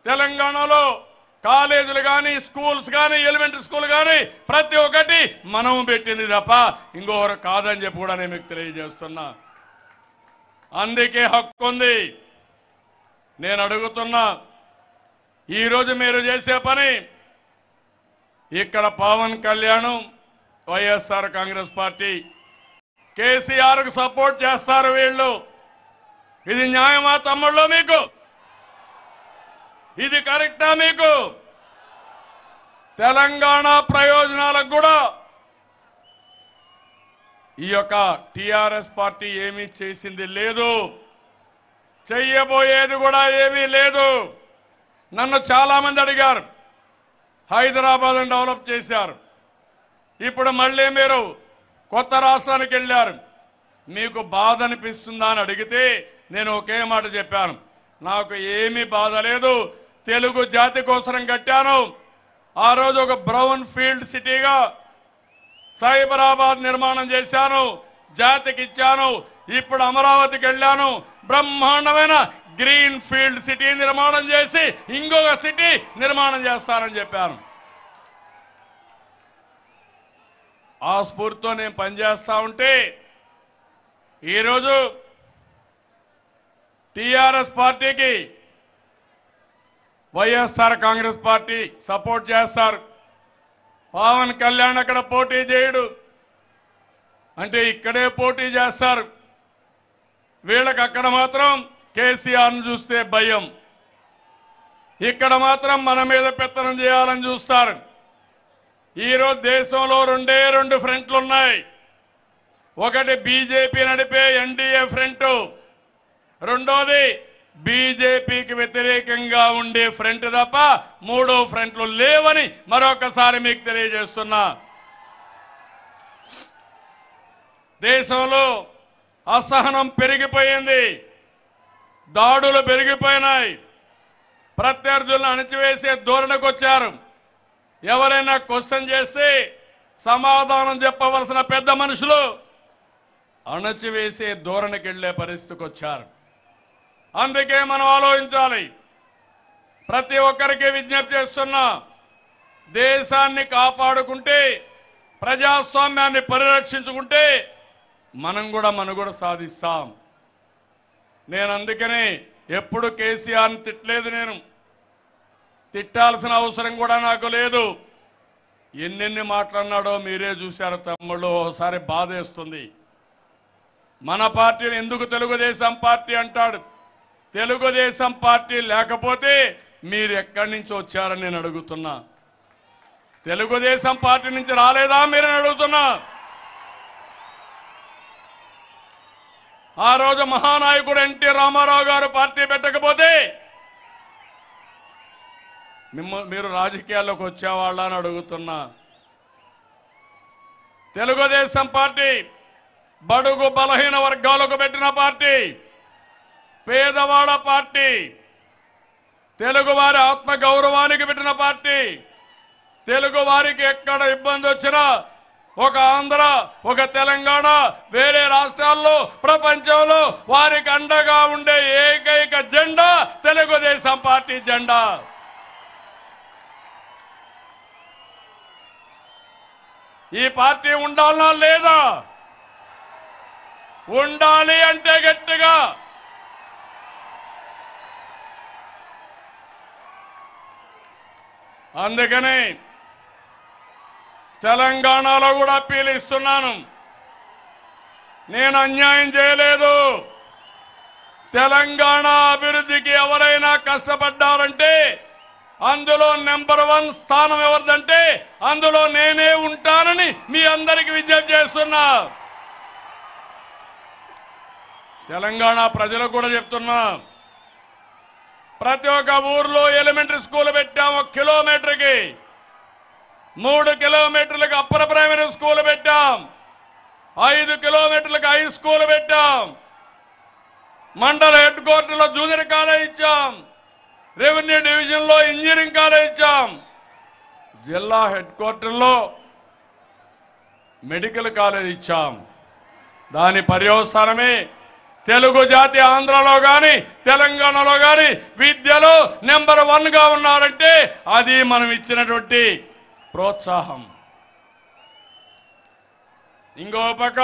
తెలంగాణలో కాలేజీలు కానీ స్కూల్స్ కానీ ఎలిమెంటరీ స్కూల్ కానీ ప్రతి ఒక్కటి మనం పెట్టింది తప్ప ఇంకొకరు కాదని చెప్పి కూడా నేను మీకు తెలియజేస్తున్నా. అందుకే హక్కు ఉంది. నేను అడుగుతున్నా, ఈరోజు మీరు చేసే పని ఇక్కడ పవన్ కళ్యాణ్ వైఎస్ఆర్ కాంగ్రెస్ పార్టీ కేసీఆర్కు సపోర్ట్ చేస్తారు వీళ్ళు. ఇది న్యాయమా తమ్ముళ్ళు? మీకు ఇది కరెక్టా? మీకు తెలంగాణ ప్రయోజనాలకు కూడా ఈ యొక్క టిఆర్ఎస్ పార్టీ ఏమీ చేసింది లేదు, చెయ్యబోయేది కూడా ఏమీ లేదు. నన్ను చాలా మంది అడిగారు, హైదరాబాద్ని డెవలప్ చేశారు, ఇప్పుడు మళ్ళీ మీరు కొత్త రాష్ట్రానికి వెళ్ళారు, మీకు బాధ అనిపిస్తుందా అని అడిగితే నేను ఒకే మాట చెప్పాను, నాకు ఏమీ బాధ లేదు. తెలుగు జాతి కోసం కట్టాను. ఆ రోజు ఒక బ్రౌన్ ఫీల్డ్ సిటీగా సైబరాబాద్ నిర్మాణం చేశాను, జాతికి ఇచ్చాను. ఇప్పుడు అమరావతికి వెళ్ళాను, బ్రహ్మాండమైన గ్రీన్ ఫీల్డ్ సిటీ నిర్మాణం చేసి ఇంకొక సిటీ నిర్మాణం చేస్తానని చెప్పాను. ఆ స్ఫూర్తితో నేను పనిచేస్తా ఉంటే ఈరోజు టిఆర్ఎస్ పార్టీకి వైఎస్ఆర్ కాంగ్రెస్ పార్టీ సపోర్ట్ చేస్తారు. పవన్ కళ్యాణ్ అక్కడ పోటీ చేయడు అంటే ఇక్కడే పోటీ చేస్తారు. వీళ్ళకి అక్కడ మాత్రం కేసీఆర్ను చూస్తే భయం, ఇక్కడ మాత్రం మన మీద పెత్తనం చేయాలని చూస్తారు. ఈరోజు దేశంలో రెండు ఫ్రంట్లు ఉన్నాయి. ఒకటి బీజేపీ నడిపే ఎన్డీఏ ఫ్రంట్, రెండోది బీజేపీకి వ్యతిరేకంగా ఉండే ఫ్రంట్ తప్ప మూడో ఫ్రంట్లు లేవని మరొకసారి మీకు తెలియజేస్తున్నా. దేశంలో అసహనం పెరిగిపోయింది, దాడులు పెరిగిపోయినాయి, ప్రత్యర్థులను అణచివేసే ధోరణికి వచ్చారు. ఎవరైనా క్వశ్చన్ చేస్తే సమాధానం చెప్పవలసిన పెద్ద మనుషులు అణచివేసే ధోరణికి వెళ్లే పరిస్థితికి వచ్చారు. అందుకే మనం ఆలోచించాలి. ప్రతి ఒక్కరికి విజ్ఞప్తి చేస్తున్నా, దేశాన్ని కాపాడుకుంటే, ప్రజాస్వామ్యాన్ని పరిరక్షించుకుంటే మనం కూడా మనుగడ సాధిస్తాం. నేను అందుకనే ఎప్పుడు కేసీఆర్ని తిట్టలేదు, నేను తిట్టాల్సిన అవసరం కూడా నాకు లేదు. ఎన్నెన్ని మాట్లాడినాడో మీరే చూశారు తమ్ముళ్ళు. ఒకసారి బాధేస్తుంది. మన పార్టీని ఎందుకు తెలుగుదేశం పార్టీ అంటాడు? తెలుగుదేశం పార్టీ లేకపోతే మీరు ఎక్కడి నుంచి వచ్చారని నేను అడుగుతున్నా. తెలుగుదేశం పార్టీ నుంచి రాలేదా మీరని అడుగుతున్నా. ఆ రోజు మహానాయకుడు ఎన్టీ రామారావు గారు పార్టీ పెట్టకపోతే మీరు రాజకీయాల్లోకి వచ్చేవాళ్ళ అని అడుగుతున్నా. తెలుగుదేశం పార్టీ బడుగు బలహీన వర్గాలకు పెట్టిన పార్టీ, పేదవాళ్ళ పార్టీ, తెలుగువారి ఆత్మ గౌరవానికి పెట్టిన పార్టీ. తెలుగు వారికి ఎక్కడ ఇబ్బంది వచ్చినా ఒక ఆంధ్ర, ఒక తెలంగాణ, వేరే రాష్ట్రాల్లో, ప్రపంచంలో వారికి అండగా ఉండే ఏకైక జెండా తెలుగుదేశం పార్టీ జెండా. ఈ పార్టీ ఉండాలనా లేదా? ఉండాలి అంటే గట్టిగా అందుకని తెలంగాణలో కూడా అప్పీల్ ఇస్తున్నాను. నేను అన్యాయం చేయలేదు. తెలంగాణ అభివృద్ధికి ఎవరైనా కష్టపడ్డారంటే అందులో నెంబర్ 1 స్థానం ఎవరిదంటే అందులో నేనే ఉంటానని మీ అందరికీ విజ్ఞప్తి చేస్తున్నా. తెలంగాణ ప్రజలకు కూడా చెప్తున్నా. ప్రతి ఒక్క ఊర్లో ఎలిమెంటరీ స్కూల్ పెట్టాం. 1 కిలోమీటర్కి 3 కిలోమీటర్లకు అప్పర్ ప్రైమరీ స్కూల్ పెట్టాం. 5 కిలోమీటర్లకు హై స్కూల్ పెట్టాం. మండల హెడ్ క్వార్టర్లో జూనియర్ కాలేజ్ ఇచ్చాం. రెవెన్యూ డివిజన్లో ఇంజనీరింగ్ కాలేజ్ ఇచ్చాం. జిల్లా హెడ్ క్వార్టర్లో మెడికల్ కాలేజ్ ఇచ్చాం. దాని పర్యవసానమే తెలుగు జాతి ఆంధ్రలో కానీ తెలంగాణలో కానీ విద్యలో నెంబర్ 1గా ఉన్నారంటే అది మనం ఇచ్చినటువంటి ప్రోత్సాహం. ఇంకో పక్క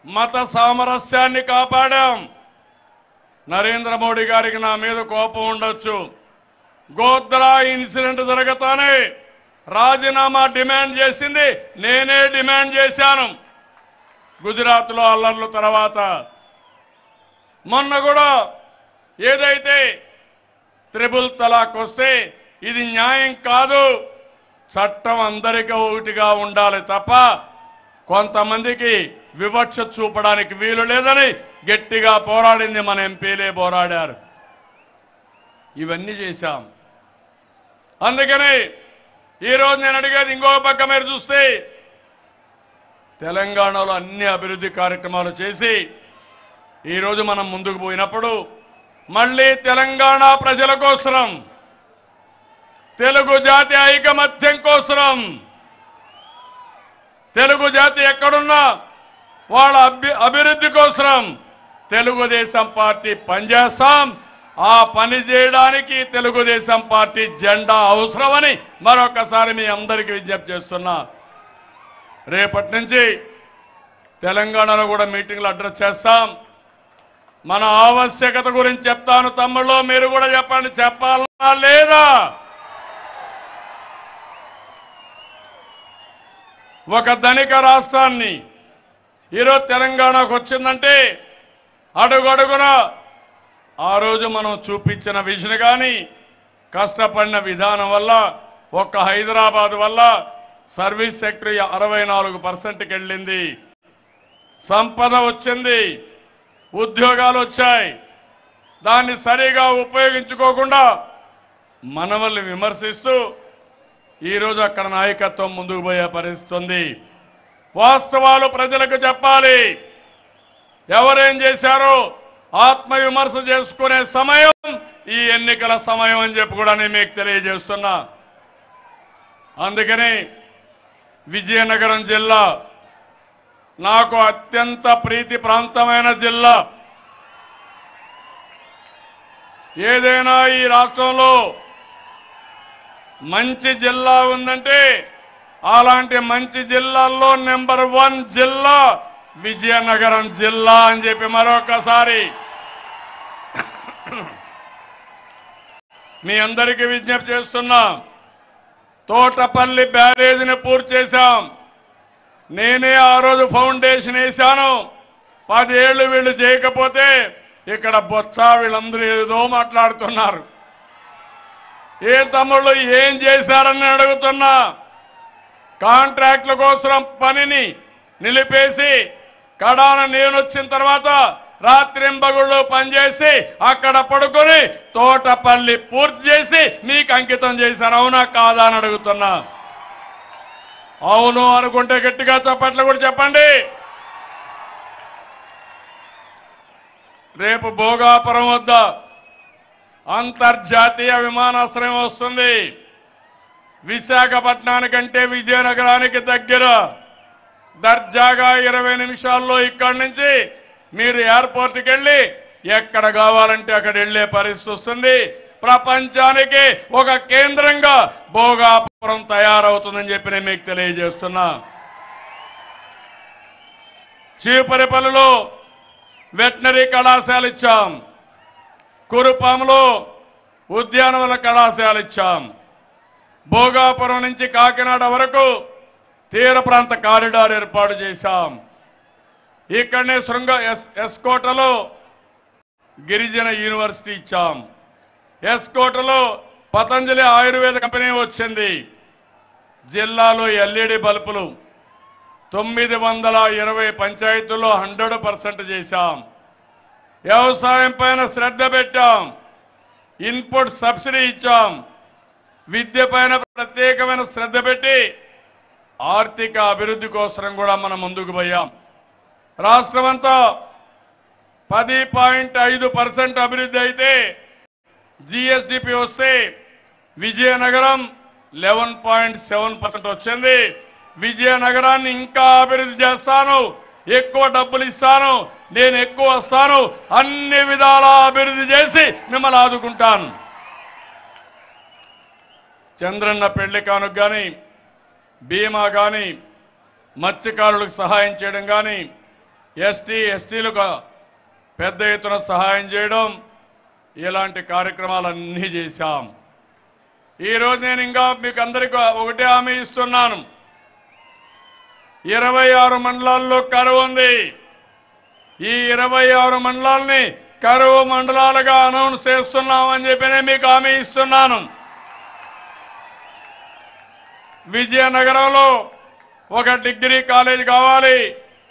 మత సామరస్యాన్ని కాపాడాం. నరేంద్ర మోడీ గారికి నా మీద కోపం ఉండొచ్చు. గోద్రా ఇన్సిడెంట్ జరగతానే రాజీనామా డిమాండ్ చేసింది నేనే డిమాండ్ చేశాను. గుజరాత్లో అల్లర్ల తర్వాత మొన్న కూడా ఏదైతే త్రిపుల్ తలాక్ వస్తే ఇది న్యాయం కాదు, చట్టం అందరికీ ఒకటిగా ఉండాలి తప్ప కొంతమందికి వివక్ష చూపడానికి వీలు లేదని గట్టిగా పోరాడింది మన ఎంపీలే పోరాడారు. ఇవన్నీ చేశాం. అందుకని ఈరోజు నేను అడిగేది ఇంకో పక్క మీరు చూస్తే తెలంగాణలో అన్ని అభివృద్ధి కార్యక్రమాలు చేసి ఈరోజు మనం ముందుకు పోయినప్పుడు మళ్ళీ తెలంగాణ ప్రజల కోసరం, తెలుగు జాతి ఐకమత్యం కోసరం, తెలుగు జాతి ఎక్కడున్నా వాళ్ళ అభివృద్ధి కోసం తెలుగుదేశం పార్టీ పనిచేస్తాం. ఆ పని చేయడానికి తెలుగుదేశం పార్టీ జెండా అవసరమని మరొకసారి మీ అందరికీ విజ్ఞప్తి చేస్తున్నా. రేపటి నుంచి తెలంగాణలో కూడా మీటింగ్లు అడ్రస్ చేస్తాం. మన ఆవశ్యకత గురించి చెప్తాను. తమ్ముళ్ళు మీరు కూడా చెప్పండి, చెప్పాలా లేదా? ఒక ధనిక రాష్ట్రాన్ని ఈరోజు తెలంగాణకు వచ్చిందంటే అడుగడుగున ఆ రోజు మనం చూపించిన విజన్ కానీ కష్టపడిన విధానం వల్ల ఒక్క హైదరాబాద్ వల్ల సర్వీస్ సెక్టర్ 64%కి వెళ్ళింది. సంపద వచ్చింది, ఉద్యోగాలు వచ్చాయి. దాన్ని సరిగా ఉపయోగించుకోకుండా మనవల్ని విమర్శిస్తూ ఈరోజు అక్కడ నాయకత్వం ముందుకు పోయే పరిస్థితి ఉంది. వాస్తవాలు ప్రజలకు చెప్పాలి. ఎవరేం చేశారో ఆత్మవిమర్శ చేసుకునే సమయం ఈ ఎన్నికల సమయం అని చెప్పి కూడా నేను మీకు తెలియజేస్తున్నా. అందుకని విజయనగరం జిల్లా నాకు అత్యంత ప్రీతి ప్రాంతమైన జిల్లా. ఏదైనా ఈ రాష్ట్రంలో మంచి జిల్లా ఉందంటే అలాంటి మంచి జిల్లాల్లో నెంబర్ 1 జిల్లా విజయనగరం జిల్లా అని చెప్పి మరొకసారి మీ అందరికీ విజ్ఞప్తి చేస్తున్నా. తోటపల్లి బ్యారేజీని పూర్తి చేశాం. నేనే ఆ రోజు ఫౌండేషన్ వేశాను. 10 ఏళ్ళు వీళ్ళు చేయకపోతే ఇక్కడ బొత్స వీళ్ళందరూ ఏదో మాట్లాడుతున్నారు. ఏ తమ్ముళ్ళు ఏం చేశారని అడుగుతున్నా. కాంట్రాక్ట్ల కోసం పనిని నిలిపేసి కడాన నేను వచ్చిన తర్వాత రాత్రింబగుళ్ళు పనిచేసి అక్కడ పడుకొని తోటపల్లి పూర్తి చేసి మీకు అంకితం చేశారు. అవునా కాదా అని అడుగుతున్నా. అవును అనుకుంటే గట్టిగా చప్పట్లు కూడా చెప్పండి. రేపు భోగాపురం వద్ద అంతర్జాతీయ విమానాశ్రయం వస్తుంది. విశాఖపట్నానికంటే విజయనగరానికి దగ్గర. దర్జాగా 20 నిమిషాల్లో ఇక్కడి నుంచి మీరు ఎయిర్పోర్ట్కి వెళ్ళి ఎక్కడ కావాలంటే అక్కడ వెళ్ళే పరిస్థితి వస్తుంది. ప్రపంచానికి ఒక కేంద్రంగా భోగాపురం తయారవుతుందని చెప్పి నేను మీకు తెలియజేస్తున్నా. చీపరిపల్లిలో వెటనరీ కళాశాల ఇచ్చాం. కురుపాములో ఉద్యానవన కళాశాల ఇచ్చాం. భోగాపురం నుంచి కాకినాడ వరకు తీర ప్రాంత కారిడార్ ఏర్పాటు చేశాం. ఇక్కడనే ఎస్కోటలో గిరిజన యూనివర్సిటీ ఇచ్చాం. ఎస్కోటలో పతంజలి ఆయుర్వేద కంపెనీ వచ్చింది. జిల్లాలో ఎల్ఈడి బల్బులు 920 పంచాయతీల్లో 100% చేశాం. వ్యవసాయం పైన శ్రద్ధ పెట్టాం. ఇన్పుట్ సబ్సిడీ ఇచ్చాం. విద్య పైన ప్రత్యేకమైన శ్రద్ధ పెట్టి ఆర్థిక అభివృద్ధి కోసం కూడా మనం ముందుకు పోయాం. రాష్ట్రమంతా 10.5% అభివృద్ధి అయితే జిఎస్డిపి వస్తే విజయనగరం 11.7% వచ్చింది. విజయనగరాన్ని ఇంకా అభివృద్ధి చేస్తాను, ఎక్కువ డబ్బులు ఇస్తాను, నేను ఎక్కువ వస్తాను, అన్ని విధాలా అభివృద్ధి చేసి మిమ్మల్ని ఆదుకుంటాను. చంద్రన్న పెళ్లి కానుక కానీ, బీమా కానీ, మత్స్యకారులకు సహాయం చేయడం కానీ, ఎస్టీలకు పెద్ద ఎత్తున సహాయం చేయడం, ఇలాంటి కార్యక్రమాలన్నీ చేశాం. ఈరోజు నేను ఇంకా మీకు అందరికీ ఒకటే హామీ ఇస్తున్నాను. 26 మండలాల్లో కరువు ఉంది. ఈ 26 మండలాల్ని కరువు మండలాలుగా అనౌన్స్ చేస్తున్నామని చెప్పి నేను మీకు హామీ ఇస్తున్నాను. విజయనగరంలో ఒక డిగ్రీ కాలేజ్ కావాలి,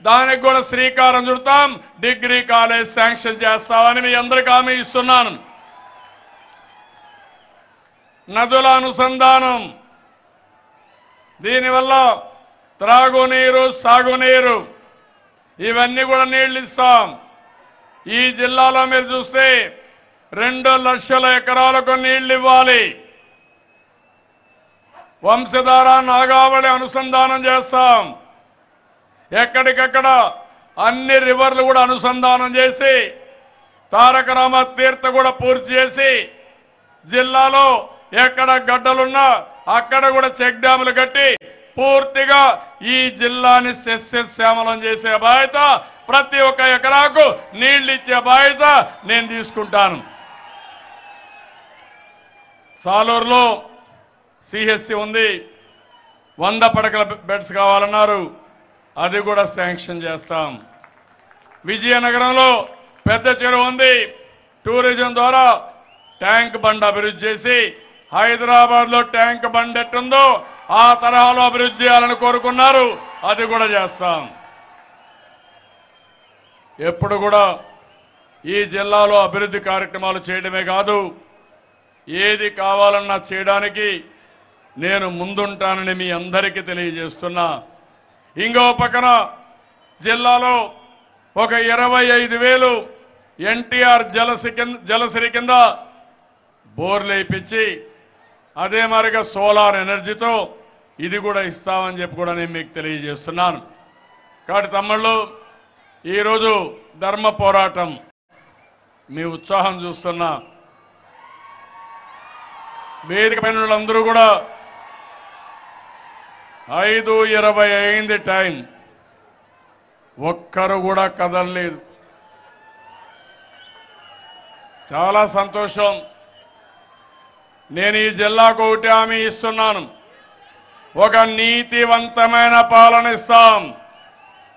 దానికి కూడా శ్రీకారం చుడతాం. డిగ్రీ కాలేజ్ శాంక్షన్ చేస్తామని మీ అందరికీ హామీ ఇస్తున్నాను. నదుల అనుసంధానం, దీనివల్ల త్రాగునీరు, సాగునీరు ఇవన్నీ కూడా నీళ్లు ఇస్తాం. ఈ జిల్లాలో మీరు చూస్తే 2 లక్షల ఎకరాలకు నీళ్లు ఇవ్వాలి. వంశధార, నాగావళి అనుసంధానం చేస్తాం. ఎక్కడికక్కడ అన్ని రివర్లు కూడా అనుసంధానం చేసి తారక రామ తీర్థ కూడా పూర్తి చేసి జిల్లాలో ఎక్కడ గడ్డలున్నా అక్కడ కూడా చెక్ డ్యాములు కట్టి పూర్తిగా ఈ జిల్లాని సస్యశ్యామలం చేసే బాధ్యత, ప్రతి ఒక్క ఎకరాకు నీళ్లు ఇచ్చే బాధ్యత నేను తీసుకుంటాను. సాలూరులో సిహెచ్సి ఉంది, 100 పడకల బెడ్స్ కావాలన్నారు, అది కూడా శాంక్షన్ చేస్తాం. విజయనగరంలో పెద్ద చెరువు ఉంది, టూరిజం ద్వారా ట్యాంక్ బండ్ అభివృద్ధి చేసి హైదరాబాద్లో ట్యాంక్ బండ్ ఎట్టుందో ఆ తరహాలో అభివృద్ధి చేయాలని కోరుకున్నారు, అది కూడా చేస్తాం. ఎప్పుడు కూడా ఈ జిల్లాలో అభివృద్ధి కార్యక్రమాలు చేయడమే కాదు, ఏది కావాలన్నా చేయడానికి నేను ముందుంటానని మీ అందరికీ తెలియజేస్తున్నా. ఇంకో పక్కన జిల్లాలో ఒక 25,000 ఎన్టీఆర్ జలసిరి కింద బోర్లు వేయించి అదే మరిగా సోలార్ ఎనర్జీతో ఇది కూడా ఇస్తామని చెప్పి కూడా నేను మీకు తెలియజేస్తున్నాను. కాబట్టి తమ్ముళ్ళు, ఈరోజు ధర్మ పోరాటం మీ ఉత్సాహం చూస్తున్నా. వేదిక పైన వాళ్ళందరూ కూడా 5:20 అయింది టైం, ఒక్కరు కూడా కదలలేదు. చాలా సంతోషం. నేను ఈ జిల్లాకు ఒకటి హామీ ఇస్తున్నాను, ఒక నీతివంతమైన పాలన ఇస్తాం,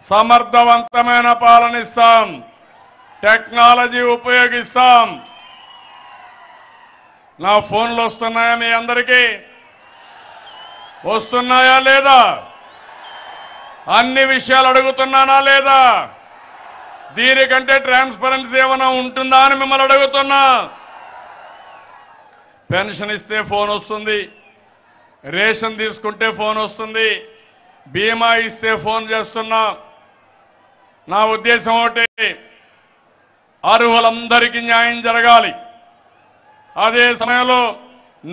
సమర్థవంతమైన పాలన ఇస్తాం, టెక్నాలజీ ఉపయోగిస్తాం. నా ఫోన్లు వస్తున్నాయా మీ అందరికీ? వస్తున్నాయా లేదా? అన్ని విషయాలు అడుగుతున్నానా లేదా? దీనికంటే ట్రాన్స్పరెన్సీ ఏమైనా ఉంటుందా అని మిమ్మల్ని అడుగుతున్నా. పెన్షన్ ఇస్తే ఫోన్ వస్తుంది, రేషన్ తీసుకుంటే ఫోన్ వస్తుంది, బీమా ఇస్తే ఫోన్ చేస్తున్నా. నా ఉద్దేశం ఒకటి, అర్హులందరికీ న్యాయం జరగాలి. అదే సమయంలో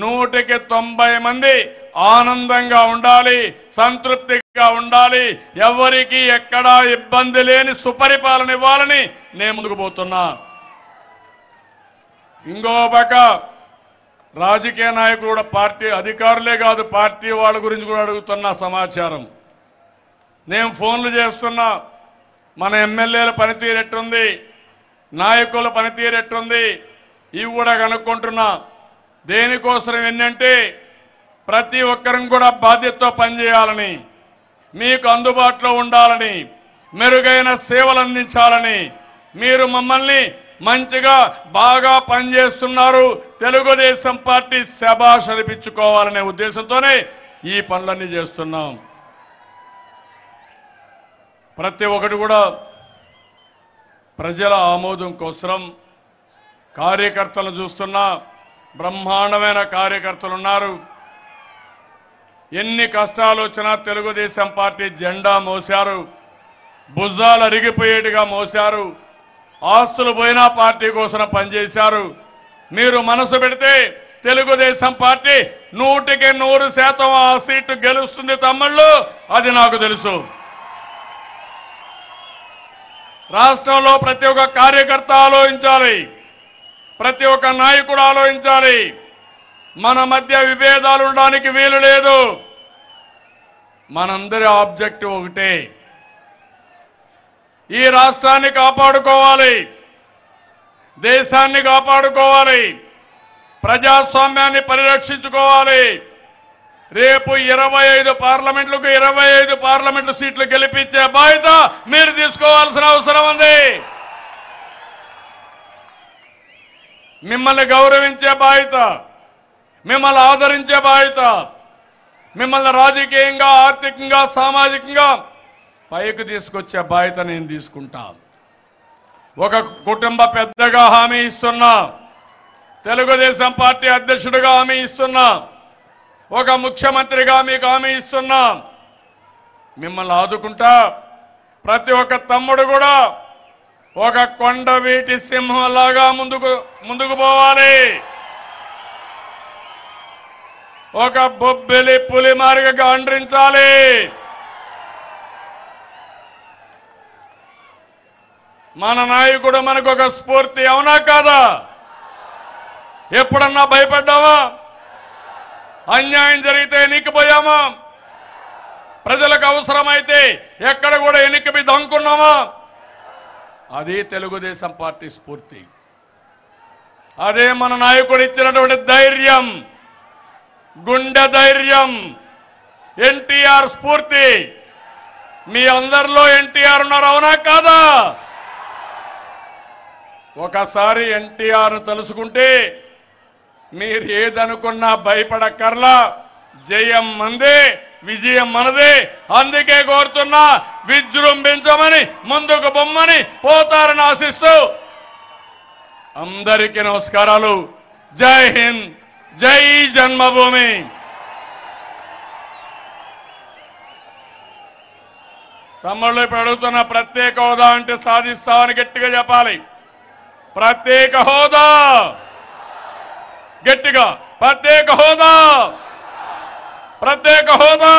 190 మంది ఆనందంగా ఉండాలి, సంతృప్తిగా ఉండాలి, ఎవరికి ఎక్కడా ఇబ్బంది లేని సుపరిపాలన ఇవ్వాలని నేను ముందుకు పోతున్నా. ఇంకో పక్క రాజకీయ నాయకులు కూడా, పార్టీ అధికారులే కాదు పార్టీ వాళ్ళ గురించి కూడా అడుగుతున్న సమాచారం. నేను ఫోన్లు చేస్తున్నా, మన ఎమ్మెల్యేల పనితీరు ఎట్టుంది, నాయకుల పనితీరు ఎట్టుంది, ఇవి కూడా కనుక్కుంటున్నా. దేనికోసం ఏంటంటే ప్రతి ఒక్కరం కూడా బాధ్యతతో పనిచేయాలని, మీకు అందుబాటులో ఉండాలని, మెరుగైన సేవలు అందించాలని, మీరు మమ్మల్ని మంచిగా బాగా పనిచేస్తున్నారు, తెలుగుదేశం పార్టీ శభాష్ అనిపించుకోవాలనే ఉద్దేశంతోనే ఈ పనులన్నీ చేస్తున్నాం. ప్రతి ఒక్కటి కూడా ప్రజల ఆమోదం కోసం కార్యకర్తలను చూస్తున్నా. బ్రహ్మాండమైన కార్యకర్తలు ఉన్నారు. ఎన్ని కష్టాలు వచ్చినా తెలుగుదేశం పార్టీ జెండా మోశారు, భుజాలు అరిగిపోయేట్టుగా మోశారు, ఆస్తులు పోయినా పార్టీ కోసం పనిచేశారు. మీరు మనసు పెడితే తెలుగుదేశం పార్టీ 100% ఆ సీటు గెలుస్తుంది తమ్ముళ్ళు, అది నాకు తెలుసు. రాష్ట్రంలో ప్రతి ఒక్క కార్యకర్త ఆలోచించాలి, ప్రతి ఒక్క నాయకుడు ఆలోచించాలి. మన మధ్య విభేదాలు ఉండడానికి వీలు లేదు. మనందరి ఆబ్జెక్టివ్ ఒకటే, ఈ రాష్ట్రాన్ని కాపాడుకోవాలి, దేశాన్ని కాపాడుకోవాలి, ప్రజాస్వామ్యాన్ని పరిరక్షించుకోవాలి. రేపు 25 పార్లమెంట్లకు 25 పార్లమెంటు సీట్లు గెలిపించే బాధ్యత మీరు తీసుకోవాల్సిన అవసరం ఉంది. మిమ్మల్ని గౌరవించే బాధ్యత, మిమ్మల్ని ఆదరించే బాధ్యత, మిమ్మల్ని రాజకీయంగా, ఆర్థికంగా, సామాజికంగా పైకి తీసుకొచ్చే బాధ్యత నేను తీసుకుంటా. ఒక కుటుంబ పెద్దగా హామీ ఇస్తున్నా, తెలుగుదేశం పార్టీ అధ్యక్షుడిగా హామీ ఇస్తున్నా, ఒక ముఖ్యమంత్రిగా మీకు హామీ ఇస్తున్నా. మిమ్మల్ని ఆదుకుంటా. ప్రతి ఒక్క తమ్ముడు కూడా ఒక కొండవీటి సింహంలాగా ముందుకు పోవాలి. ఒక బొబ్బిలి పులి మారిగా అండ్రించాలి. మన నాయకుడు మనకు ఒక స్ఫూర్తి, అవునా కాదా? ఎప్పుడన్నా భయపడ్డామా? అన్యాయం జరిగితే ఎన్నికపోయామా? ప్రజలకు అవసరమైతే ఎక్కడ కూడా ఎన్నికపై దంకున్నామా? అది తెలుగుదేశం పార్టీ స్ఫూర్తి. అదే మన నాయకుడు ఇచ్చినటువంటి ధైర్యం, గుండె ధైర్యం, ఎన్టీఆర్ స్ఫూర్తి. మీ అందరిలో ఎన్టీఆర్ ఉన్నారు, అవునా కాదా? ఒకసారి ఎన్టీఆర్ తలుసుకుంటే మీరు ఏదనుకున్నా భయపడక్కర్లా. జయం మందే, విజయం మనదే. అందుకే కోరుతున్నా, విజృంభించమని, ముందుకు బొమ్మని పోతారని ఆశిస్తూ అందరికీ నమస్కారాలు. జై హింద్, జై జన్మభూమి. తమ్ముళ్ళు ఇప్పుడు అడుగుతున్న ప్రత్యేక హోదా అంటే సాధిస్తామని గట్టిగా చెప్పాలి. ప్రత్యేక హోదా, గట్టిగా ప్రత్యేక హోదా, ప్రత్యేక హోదా.